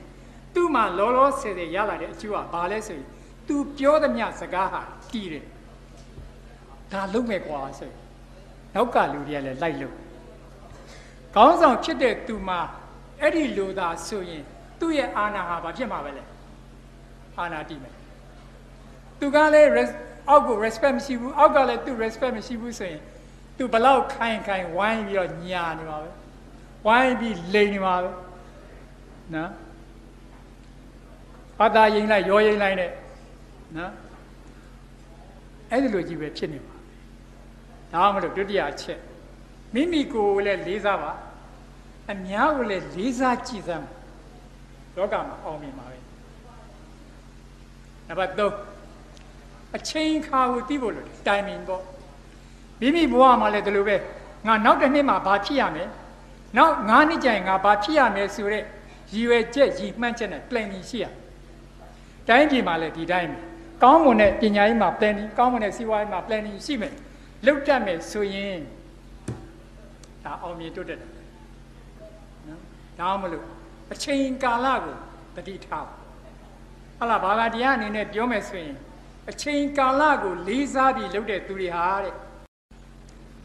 သူ့မှာလောလောဆယ်ဆယ်ရလာတဲ့အကျိုးကဘာလဲဆိုရင်သူပြောသမျှစကားဟာတီးတယ်ဒါလုံးမဲ့ကွာဆိုရင်နောက်ကလူတွေကလည်းလိုက်လို့ခေါင်းဆောင်ဖြစ်တဲ့သူမှာအဲ့ဒီလိုသာဆိုရင်သူ့ရဲ့အာဏာဟာဘာဖြစ်မှာပဲလဲအာဏာတည်မယ်သူကလည်းအောက်ကို respect မရှိဘူးအောက်ကလည်းသူ respect မရှိဘူးဆိုရင်သူဘလောက်ခိုင်ဝိုင်းပြီးတော့ညာနေမှာပဲဝိုင်းပြီးလိန်နေမှာပဲနော်ဘာသာရင်လိုက်ရောရင်လိုက်နဲ့နော်အဲ့ဒီလိုကြီးပဲဖြစ်နေပါဒါမှမဟုတ်ဒုတိယအချက်မိမိကိုယ်လည်းလေးစားပါအများကိုလည်းလေးစားကြည့်စမ်းလောကမှာအောင်မြင်ပါပဲနံပါတ်3အချိန်ခါကိုသိဖို့လို့တိုင်မင်ပေါ့မိမိဘဝမှာလည်းဒီလိုပဲငါနောက်တစ်နှစ်မှာဘာဖြစ်ရမယ်နောက်9နှစ်ကြာရင်ငါဘာဖြစ်ရမယ်ဆိုတဲ့ရည်ရွယ်ချက်ရည်မှန်းချက်နဲ့ planning ရှိရတိုင်းပြည်မှာလည်းဒီတိုင်းပဲကောင်းမွန်တဲ့ပညာရေးမှာ planning ကောင်းမွန်တဲ့စီးပွားရေးမှာ planning ရှိမယ်လုပ်တတ်မယ်ဆိုရင်ဒါအောင်မြင်တိုးတက်တယ်နော်ဒါမှမဟုတ်အချိန်ကာလကိုတတိထား ဟာလားဘာသာတရားအနေနဲ့ပြောမယ်ဆိုရင်အချိန်ကာလကိုလေးစားပြီးလုပ်တဲ့သူတွေဟာတဲ့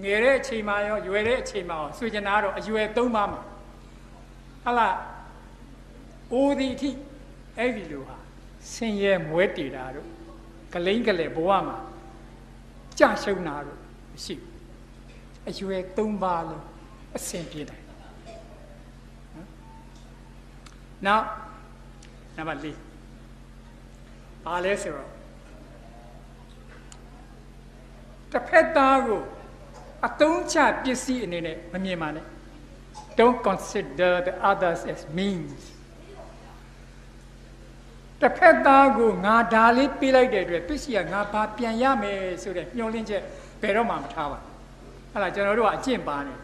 ငယ်တဲ့အချိန်မှာရောရွယ်တဲ့အချိန်မှာရောဆွေကျင်တာတော့အရွယ်3ပါးမှာဟာလားအိုဒီအထိအဲ့ဒီလိုဟာဆင်းရဲမွဲတေတာတို့ကလိမ့်ကလေးဘဝမှာကြာရှုံးတာတို့မရှိဘူးအရွယ်3ပါးလုံးအဆင်ပြေတယ်နောက်နံပါတ်4ဘာလဲဆိုတော့တစ်ဖက်သားကိုအသုံးချပစ္စည်းအနေနဲ့မမြင်ပါနဲ့ Don't consider the others as means တစ်ဖက်သားကိုငါဒါလေးပေးလိုက်တဲ့အတွက်သူရှိကငါဘာပြန်ရမယ်ဆိုတဲ့ညှော်လင့်ချက်ဘယ်တော့မှမထားပါဟဲ့လားကျွန်တော်တို့ကအကျင့်ပါနေ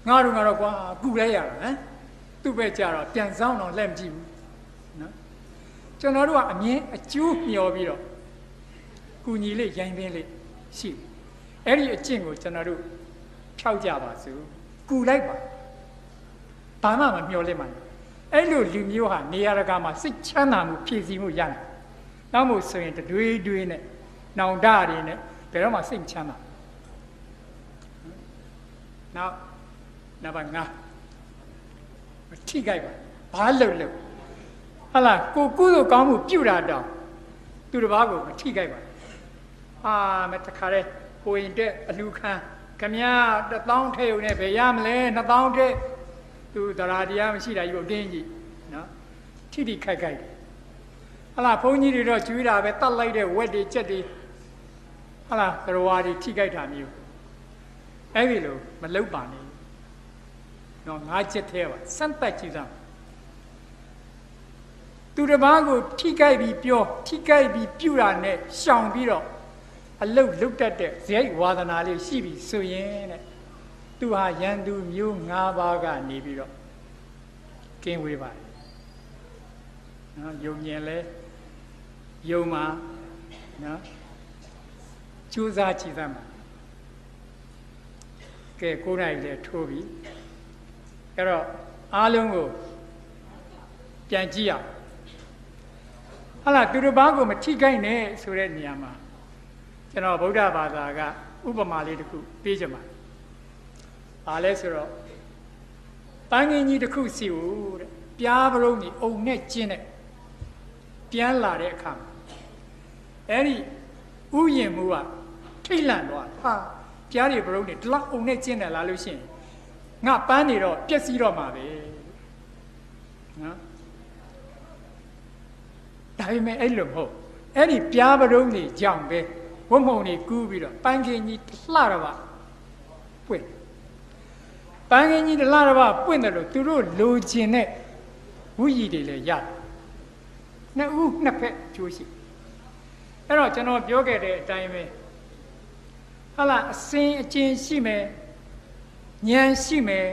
ငါတို့ကတော့ကွာကုလဲရတာဟမ်သူ့ပဲကြတော့ပြန်ဆောင်တော့လက်မကြည့်ဘူးနော်ကျွန်တော်တို့ကအမြင်အကျိုးမျှော်ပြီးတော့ကုညီလေးရိုင်းပင်းလေးရှိအဲ့ဒီအကျင့်ကိုကျွန်တော်တို့ဖြောက်ကြပါစို့ကုလိုက်ပါဘာမှမမျှော်လင့်ပါနဲ့အဲ့လိုလူမျိုးဟာနေရာတကာမှာစိတ်ချမ်းသာမှုဖြည့်ဆည်းမှုရတယ်နောက်မို့ဆိုရင်တွေးတွေးနဲ့နောင်တတွေနဲ့ဘယ်တော့မှစိတ်မချမ်းသာနောက်နံပါတ်5မထိကြိုက်ပါဘာလုပ်လို့ဟာလားကိုကုသိုလ်ကောင်းမှုပြုတာတောင်သူတစ်ပါးကိုမထိကြိုက်ပါမတခါတဲ့ကိုရင်တဲ့အလူခံခမည်း1000ထဲုံနဲ့ဘယ်ရမလဲ2000ထဲသူတရားတရားမရှိတာကြီးကိုတင်းကြီးနော်ထိထိခိုက်ခိုက်တယ်ဟာလားဘုန်းကြီးတွေတော့ကျွေးတာပဲတတ်လိုက်တဲ့ဝက်တွေကြက်တွေဟာလားကရဝါတွေထိခိုက်တာမျိုးအဲ့ဒီလိုမလုပ်ပါနဲ့နော်ငါးချက်သေးပါစမ်းသက်ကြည့်စမ်းသူတစ်ပါးကိုထိခိုက်ပြီးပြောထိခိုက်ပြီးပြုတာနဲ့ရှောင်ပြီးတော့အလုတ်လုတ်တတ်တဲ့ဇိတ်ဝါဒနာလေးရှိပြီဆိုရင်တဲ့သူဟာရန်သူမျိုး5ပါးကနေပြီးတော့ကင်းဝေးပါတယ်နော်ယုံမြင်လဲယုံမှာနော်ကြိုးစားကြည့်သမ်းပါကဲ9နိုင်လဲထိုးပြီအဲ့တော့အားလုံးကိုပြန်ကြည့်ရအောင်ဟာလားသူတစ်ပါးကိုမထိခိုက်နဲ့ဆိုတဲ့နေရာမှာကျွန်တော်ဗုဒ္ဓဘာသာကဥပမာလေးတစ်ခုပေးချင်ပါတယ်။ဘာလဲဆိုတော့ပန်းငင်းကြီးတစ်ခုစီကိုတဲ့ပြားပရုံးကြီးအုံနဲ့ကျင်းနဲ့ပြန်လာတဲ့အခါအဲ့ဒီဥယျာဉ်မှုကထိတ်လန့်သွားဟာပြားတွေပရုံးတွေဒီလောက်အုံနဲ့ကျင်းတယ်လာလို့ရှိရင်ငါပန်းနေတော့ပျက်စီးတော့မှာပဲနော်ဒါပေမဲ့အဲ့လိုမဟုတ်အဲ့ဒီပြားပရုံးတွေကြောင့်ပဲဝတ်မုံတွေကူးပြီးတော့ပန်းကင်ကြီးလှတော့ပါပွင့်ပန်းကင်ကြီးလှတော့ပါပွင့်တယ်လို့သူတို့လိုချင်တဲ့ဝိရည်တွေလည်းရတယ်နှစ်ဦးနှစ်ဖက်ကျိုးရှိအဲ့တော့ကျွန်တော်ပြောခဲ့တဲ့အတိုင်းပဲဟာလားအစင်အကျဉ်ရှိမယ်ဉာဏ်ရှိမယ်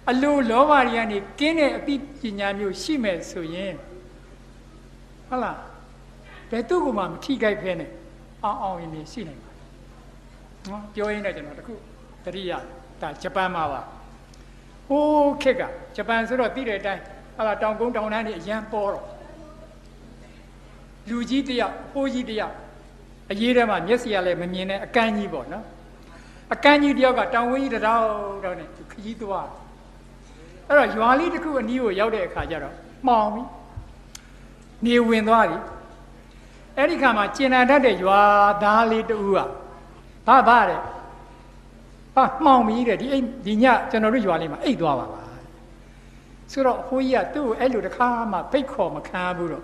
အလိုလောဘတွေကနေကင်းတဲ့အသိပညာမျိုးရှိမယ်ဆိုရင်ဟာလားဘယ်သူ့ကိုမှမထိခိုက်ဖဲနဲ့အောင်ရင်ရှိနိုင်ပါနော်ပြောရင်းနဲ့ကျွန်တော်တခုတတိယဒါဂျပန်မှာပါဟိုးခေတ်ကဂျပန်ဆိုတော့သိတဲ့အတိုင်းဟာလားတောင်ကုန်းတောင်တန်းတွေအရန်ပေါ်တော့လူကြီးတယောက်ဟိုးကြီးတယောက်အရေးထဲမှာမျက်စိကလည်းမမြင်တဲ့အကန့်ကြီးပေါ့နော်အကန့်ကြီးတယောက်ကတောင်ဝင်းကြီးတောက်နဲ့ခကြီးသွားအဲ့တော့ရွာလေးတစ်ခုအနီးကိုရောက်တဲ့အခါကျတော့မှောင်ပြီနေဝင်သွားပြီအဲ့ဒီခါမှာကျင်နာတတ်တဲ့ရွာသားလေးတူကဘာတဲ့ဟာမှောင်ပြီတဲ့ဒီညကျွန်တော်တို့ရွာလေးမှာအိတ်သွားပါဆိုတော့အဖိုးကြီးကသူ့ကိုအဲ့လိုတစ်ခါမှဖိတ်ခေါ်မခံဘူးတော့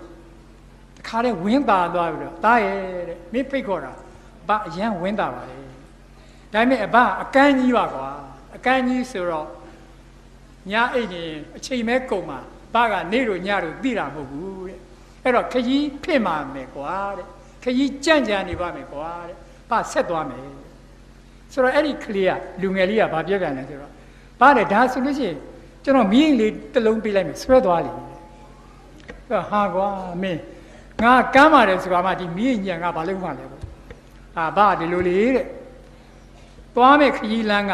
တစ်ခါတည်းဝင်းသာသွားပြီးတော့တားရဲ့တဲ့မင်းဖိတ်ခေါ်တာဘာအရန်ဝင်းသာပါလေဒါပေမဲ့အဘအကန်းကြီးပါကွာအကန်းကြီးဆိုတော့ညအိတ်နေအချိန်မဲကုန်မှာဘာကနေတို့ညတို့သိတာမဟုတ်ဘူးတဲ့အဲ့တော့ခကြီးဖြစ်မှာမယ်ကွာတဲ့ခကြီးကြံ့ကြံ့နေပါမယ်ကွာတဲ့ဘာဆက်သွားမယ်ဆိုတော့အဲ့ဒီကလေးကလူငယ်လေးကဘာပြောပြန်လဲဆိုတော့ဘာလဲဒါဆိုလို့ရှိရင်ကျွန်တော်မီးလေးတစ်လုံးပေးလိုက်မယ်ဆွဲသွားလိမ့်မယ်ဟာကွာမင်းငါကမ်းပါတယ်ဆိုတာမှဒီမီးညံကဘာလို့မှလဲပေါ့ဘာဒီလိုလေးတဲ့သွားမဲ့ခကြီးလမ်းက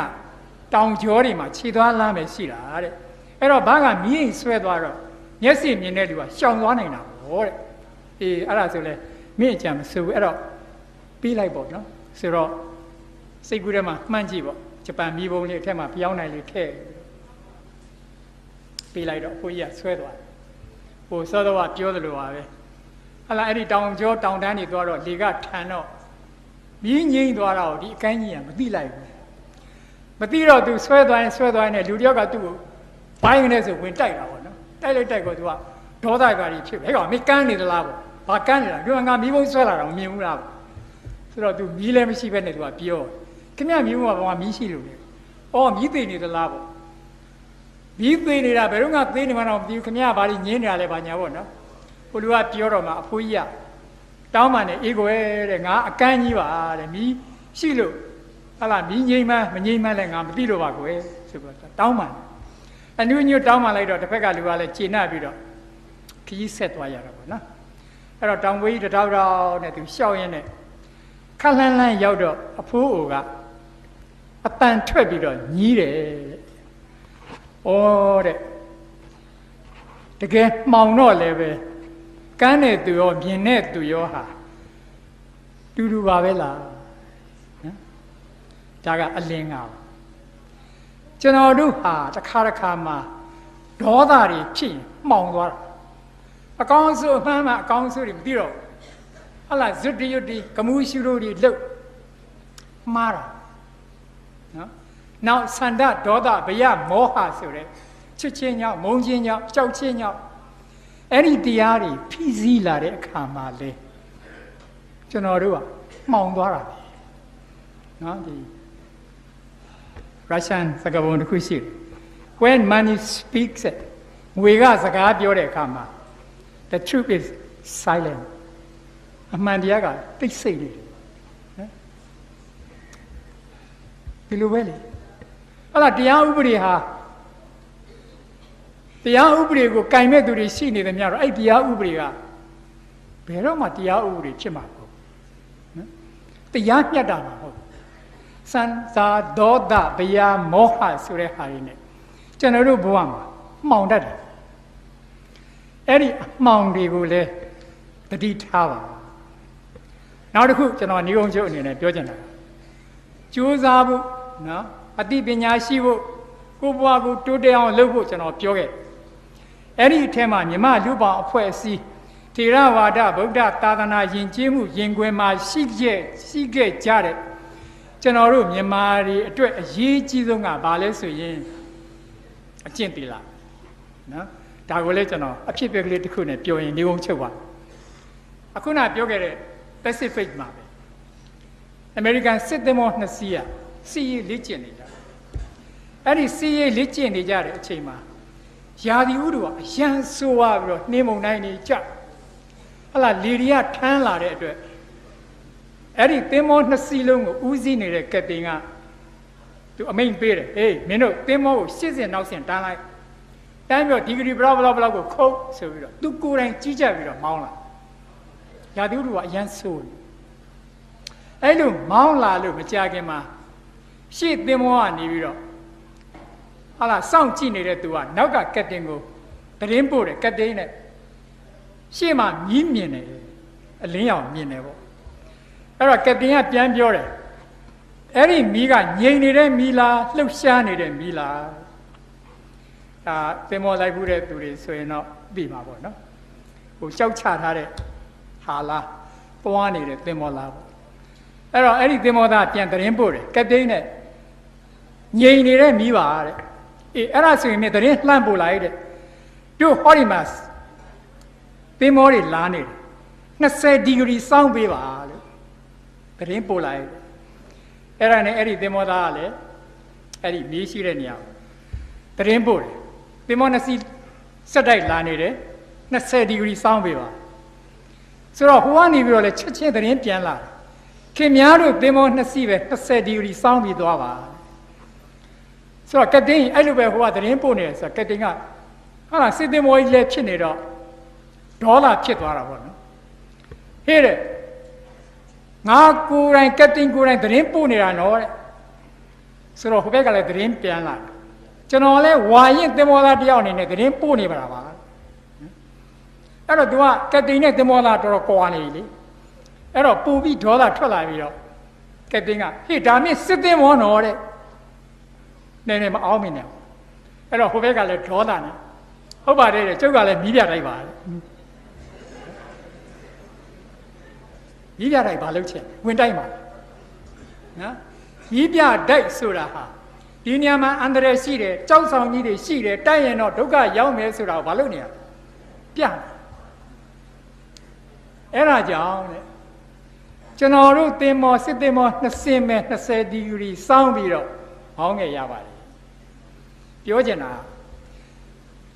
တောင်ကျောတွေမှာခြေသွားလမ်းပဲရှိတာတဲ့အဲ့တော့ဘာကမီးဆွဲသွားတော့မျက်စိမြင်တဲ့လူကရှောင်သွားနိုင်တာပေါ့ တဲ့အေးအဲ့ဒါဆိုလဲမင်းအကြံမဆိုဘူးအဲ့တော့ပြီးလိုက်ပေါ့နော်ဆိုတော့စိတ်ကူးထဲမှာမှန်းကြည့်ပေါ့ဂျပန်မီးပုံးလေးအထက်မှာပြောင်းနိုင်လေးထည့်ပြီးလိုက်တော့အဖိုးကြီးကဆွဲသွားတယ်ဟိုစောတော့ပြောသလိုပါပဲဟလာအဲ့ဒီတောင်ကျောတောင်တန်းတွေသွားတော့လေကထန်တော့မြင်းငိမ့်သွားတော့ဒီအကိုင်းကြီးကမသိလိုက်ဘူးမသိတော့သူဆွဲသွားရင်လူတယောက်ကသူ့ကိုဘိုင်းကနေဆိုဝင်တိုက်တာပေါ့နော်တိုက်ကိုသူကဒေါသကာရီဖြစ်ပဲဟဲ့ကောင်မင်းကန်းနေသလားပေါ့ဘာကန်းနေတာဒီငါမီးပုံးဆွဲလာတော့မမြင်ဘူးလားပေါ့ဆိုတော့သူမီးလည်းမရှိပဲနဲ့သူကပြောခင်ဗျမီးပုံးကဘာမီးရှိလို့လဲအော်မီးသိနေသလားပေါ့မီးသိနေတာဘယ်တော့မှသိနေမှတော့မသိဘူးခင်ဗျဘာလို့ညင်းနေတာလဲဘာညာပေါ့နော်ဟိုလူကပြောတော့မှအဖိုးကြီးကတောင်းပန်တယ်အေးကွယ်တဲ့ငါအကန်းကြီးပါတဲ့မီးရှိလို့ဟလာမီးငိမ့်မှမငိမ့်မှလည်းငါမသိလို့ပါကွယ်ဆိုတော့တောင်းပန်အနုညွတ်တောင်းပန်လိုက်တော့တစ်ဖက်ကလူကလည်းကျေနပ်ပြီးတော့ခကြီးဆက်သွားရတာပေါ့နော်အဲ့တော့တောင်ဝေးတထောက်ထောက်နဲ့သူရှောက်ရင်းနဲ့ခက်လှမ်းလှမ်းရောက်တော့အဖိုးအိုကအတန်ထွက်ပြီးတော့ညီးတယ်တဲ့ဩတဲ့တကယ်မှောင်တော့လည်းပဲကန်းတဲ့သူရောမြင်တဲ့သူရောဟာတူတူပါပဲလားနော်ဒါကအလင်းကကျွန်တော်တို့ဟာတစ်ခါမှဒေါသတွေဖြစ်ရင်မှောင်သွားတာအကောင်းဆုံးအမှန်မှအကောင်းဆုံးတွေမသိတော့ဟလာဇွတ်တရွတ်ဒီကမှုရှုလို့ဒီလှုပ်မှားတာနော်နောက်ဆန္ဒဒေါသဘယမောဟဆိုတဲ့ချစ်ချင်းကြောင့်မုန်းချင်းကြောင့်ကြောက်ချင်းကြောင့်အဲ့ဒီတရားတွေဖိစီးလာတဲ့အခါမှာလေကျွန်တော်တို့ကမှောင်သွားတာပဲနော်ဒီ Russian စကားပုံတစ်ခုရှိတယ် when money speaks ငွေကစကားပြောတဲ့အခါမှာthe truth is silent အမှန်တရားကတိတ်ဆိတ်နေတယ်နော်ဒီလိုပဲလေအဲ့ဒါတရားဥပဒေဟာတရားဥပဒေကိုကင်မဲ့သူတွေရှိနေတယ်များတော့အဲ့တရားဥပဒေကဘယ်တော့မှတရားဥပဒေဖြစ်မှာမဟုတ်နော်တရားမျှတာမှာဟုတ်စံစာဒေါသဘယမောဟဆိုတဲ့ဟာတွေနဲ့ကျွန်တော်တို့ဘဝမှာမှောင်တတ်တယ်အဲ့ဒီအမှောင်တွေကိုလည်းတတိထားပါနောက်တစ်ခုကျွန်တော်ညီကုန်းချုပ်အနေနဲ့ပြောချင်တာကြိုးစားဖို့နော်အသိပညာရှိဖို့ကိုယ်ဘဝကိုတိုးတက်အောင်လုပ်ဖို့ကျွန်တော်ပြောခဲ့အဲ့ဒီအထက်မှာမြမလူပောင်အဖွဲ့အစည်းထေရဝါဒဗုဒ္ဓသာသနာယဉ်ကျေးမှုယင်ခွင်မှာရှိခဲ့ကြတဲ့ကျွန်တော်တို့မြန်မာတွေအတွက်အရေးကြီးဆုံးကဘာလဲဆိုရင်အကျင့်သီလနော်ဒါကိုလည်းကျွန်တော်အဖြစ်အပျက်ကလေးတစ်ခုနဲ့ပြောရင်ညီကုန်းချုပ်ပါအခုနပြောခဲ့တဲ့ Pacific မှာပဲ American စစ်သင်္ဘော2စီးစီးရေးလေ့ကျင့်နေကြအဲ့ဒီစီးရေးလေ့ကျင့်နေကြတဲ့အချိန်မှာရာသီဥတုကအရန်ဆိုးသွားပြီးတော့နှင်းမုန်တိုင်းတွေကြဟလာလေတွေကထမ်းလာတဲ့အတွက်အဲ့ဒီသင်္ဘော2စီးလုံးကိုဦးစီးနေတဲ့ကပ္ပတိန်ကသူအမိန့်ပေးတယ်ဟေးမင်းတို့သင်္ဘောကို80နောက်ဆင့်တန်းလိုက်တန်းပြီးတော့ဒီဂရီဘလောက်ကိုခုတ်ဆိုပြီးတော့သူကိုယ်တိုင်ကြီးကြပ်ပြီးတော့မောင်းလာရာသီဥတုကအရန်ဆိုးတယ်အဲ့လိုမောင်းလာလို့မကြခင်မှာရှေ့သင်္ဘောကနေပြီးတော့ဟာလာစောင့်ကြည့်နေတဲ့သူကနောက်ကကပ္ပတိန်ကိုသတင်းပို့တယ်ကပ္ပတိန်နဲ့ရှေ့မှာမြင်းမြင်တယ်အလင်းရောင်မြင်တယ်ပေါ့အဲ့တော့ကပ္ပတိန်ကပြန်ပြောတယ်အဲ့ဒီမီးကငြိမ်နေတဲ့မီးလားလှုပ်ရှားနေတဲ့မီးလားဒါသင်္ဘောလိုက်ဘူးတဲ့သူတွေဆိုရင်တော့သိမှာပေါ့နော်ဟိုရှောက်ချထားတဲ့ဟာလားပွားနေတဲ့သင်္ဘောလားပေါ့အဲ့တော့အဲ့ဒီသင်္ဘောသားပြန်သတင်းပို့တယ်ကပ္ပတိန်နဲ့ငြိမ်နေတဲ့မီးပါတဲ့အေးအဲ့ဒါဆိုရင်မြင်သတင်းလှမ်းပို့လိုက်တဲ့တို့ဟောဒီမှာသင်္ဘောတွေလာနေတယ်20ဒီဂရီစောင်းပေးပါလို့သတင်းပို့လိုက်အဲ့ဒါနဲ့အဲ့ဒီသင်္ဘောသားကလည်းအဲ့ဒီမီးရှိတဲ့နေရာသတင်းပို့တယ်သင်္ဘော2စီးစက်တိုက်လာနေတယ်20ဒီဂရီစောင်းပေးပါဆိုတော့ဟိုကနေပြီးတော့လည်းချက်ချင်းသတင်းပြန်လာတယ်ခင်များတို့သင်္ဘော2စီးပဲ20ဒီဂရီစောင်းပြီးသွားပါဆိုတော့ကပ္ပတိန်အဲ့လိုပဲဟိုကသတင်းပို့နေတယ်ဆိုတော့ကပ္ပတိန်ကဟာလားစစ်သင်္ဘောကြီးလည်းဖြစ်နေတော့ဒေါ်လာဖြစ်သွားတာပေါ့နော်ဟဲ့တဲ့ငါကိုယ်တိုင်ကပ္ပတိန်ကိုယ်တိုင်သတင်းပို့နေတာနော်တဲ့ဆိုတော့ဟိုဘက်ကလည်းသတင်းပြန်လာတယ်ကျွန်တော်လည်းဝါရင်သင်္ဘောသားတယောက်အနေနဲ့သတင်းပို့နေပါလားပါ အဲ့တော့ तू ကကတိန်နဲ့သင်္ဘောသားတော်တော်ကွာနေပြီလေအဲ့တော့ပူပြီးဒေါသထွက်လာပြီးတော့ကတိန်ကဟေ့ဒါမြင့်စစ်သင်္ဘောနော်တဲ့နည်းနည်းမအောင်မင်းနဲ့အဲ့တော့ဟိုဘက်ကလည်းဒေါသနဲ့ဟုတ်ပါတယ်တဲ့ကျုပ်ကလည်းမီးပြတိုက်ပါတဲ့မီးပြတိုက်ဘာလုပ်ချင်ဝင်တိုက်မှာနော်မီးပြတိုက်ဆိုတာဟာဒီနေရာမှာအန္တရာယ်ရှိတယ်ကြောက်ဆောင်ကြီးတွေရှိတယ်တိုက်ရင်တော့ဒုက္ခရောက်မယ်ဆိုတာကိုဘာလုပ်နေရပြအဲ့ဒါကြောင့်တဲ့ကျွန်တော်တို့သင်္ဘောစစ်သင်္ဘော20မဲ့20ဒီဂရီစောင်းပြီးတော့ဟောင်းငယ်ရပါတယ်ပြောချင်တာ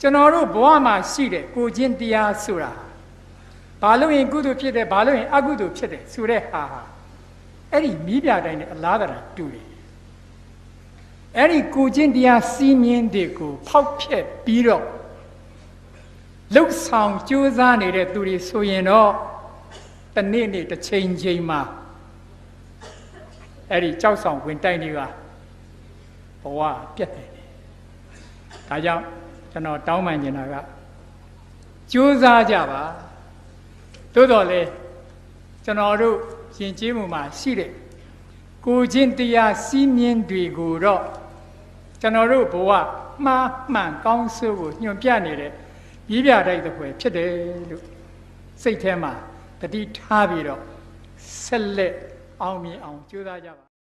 ကျွန်တော်တို့ဘဝမှာရှိတဲ့ကိုချင်းတရားဆိုတာဘာလို့ရင်ကုသိုလ်ဖြစ်တယ်ဘာလို့ရင်အကုသိုလ်ဖြစ်တယ်ဆိုတဲ့ဟာအဲ့ဒီမိပြတိုင်းနဲ့အလားတရာတူတယ်အဲ့ဒီကိုချင်းတရားစီးမြင်တွေကိုဖောက်ဖျက်ပြီးတော့လှုပ်ဆောင်ကြိုးစားနေတဲ့သူတွေဆိုရင်တော့တနေ့နေ့တစ်ချိန်ချိန်မှာအဲ့ဒီကြောက်ဆောင်ဝင်တိုက်တွေကဘဝပြတ်တယ်ဒါကြောင့်ကျွန်တော်တောင်းပန်နေတာကကြိုးစားကြပါသို့တော်လေကျွန်တော်တို့ယဉ်ကျေးမှုမှာရှိတဲ့ကိုချင်းတရားစီးမြင်တွေကိုတော့ကျွန်တော်တို့ဘဝမှားမှန်ကောင်းဆိုးကိုညွှန်ပြနေတဲ့ဤပြတိုက်တဲ့ဖွယ်ဖြစ်တယ်လို့စိတ်ထဲမှာတတိထားပြီးတော့ဆက်လက်အောင်မြင်အောင်ကြိုးစားကြပါ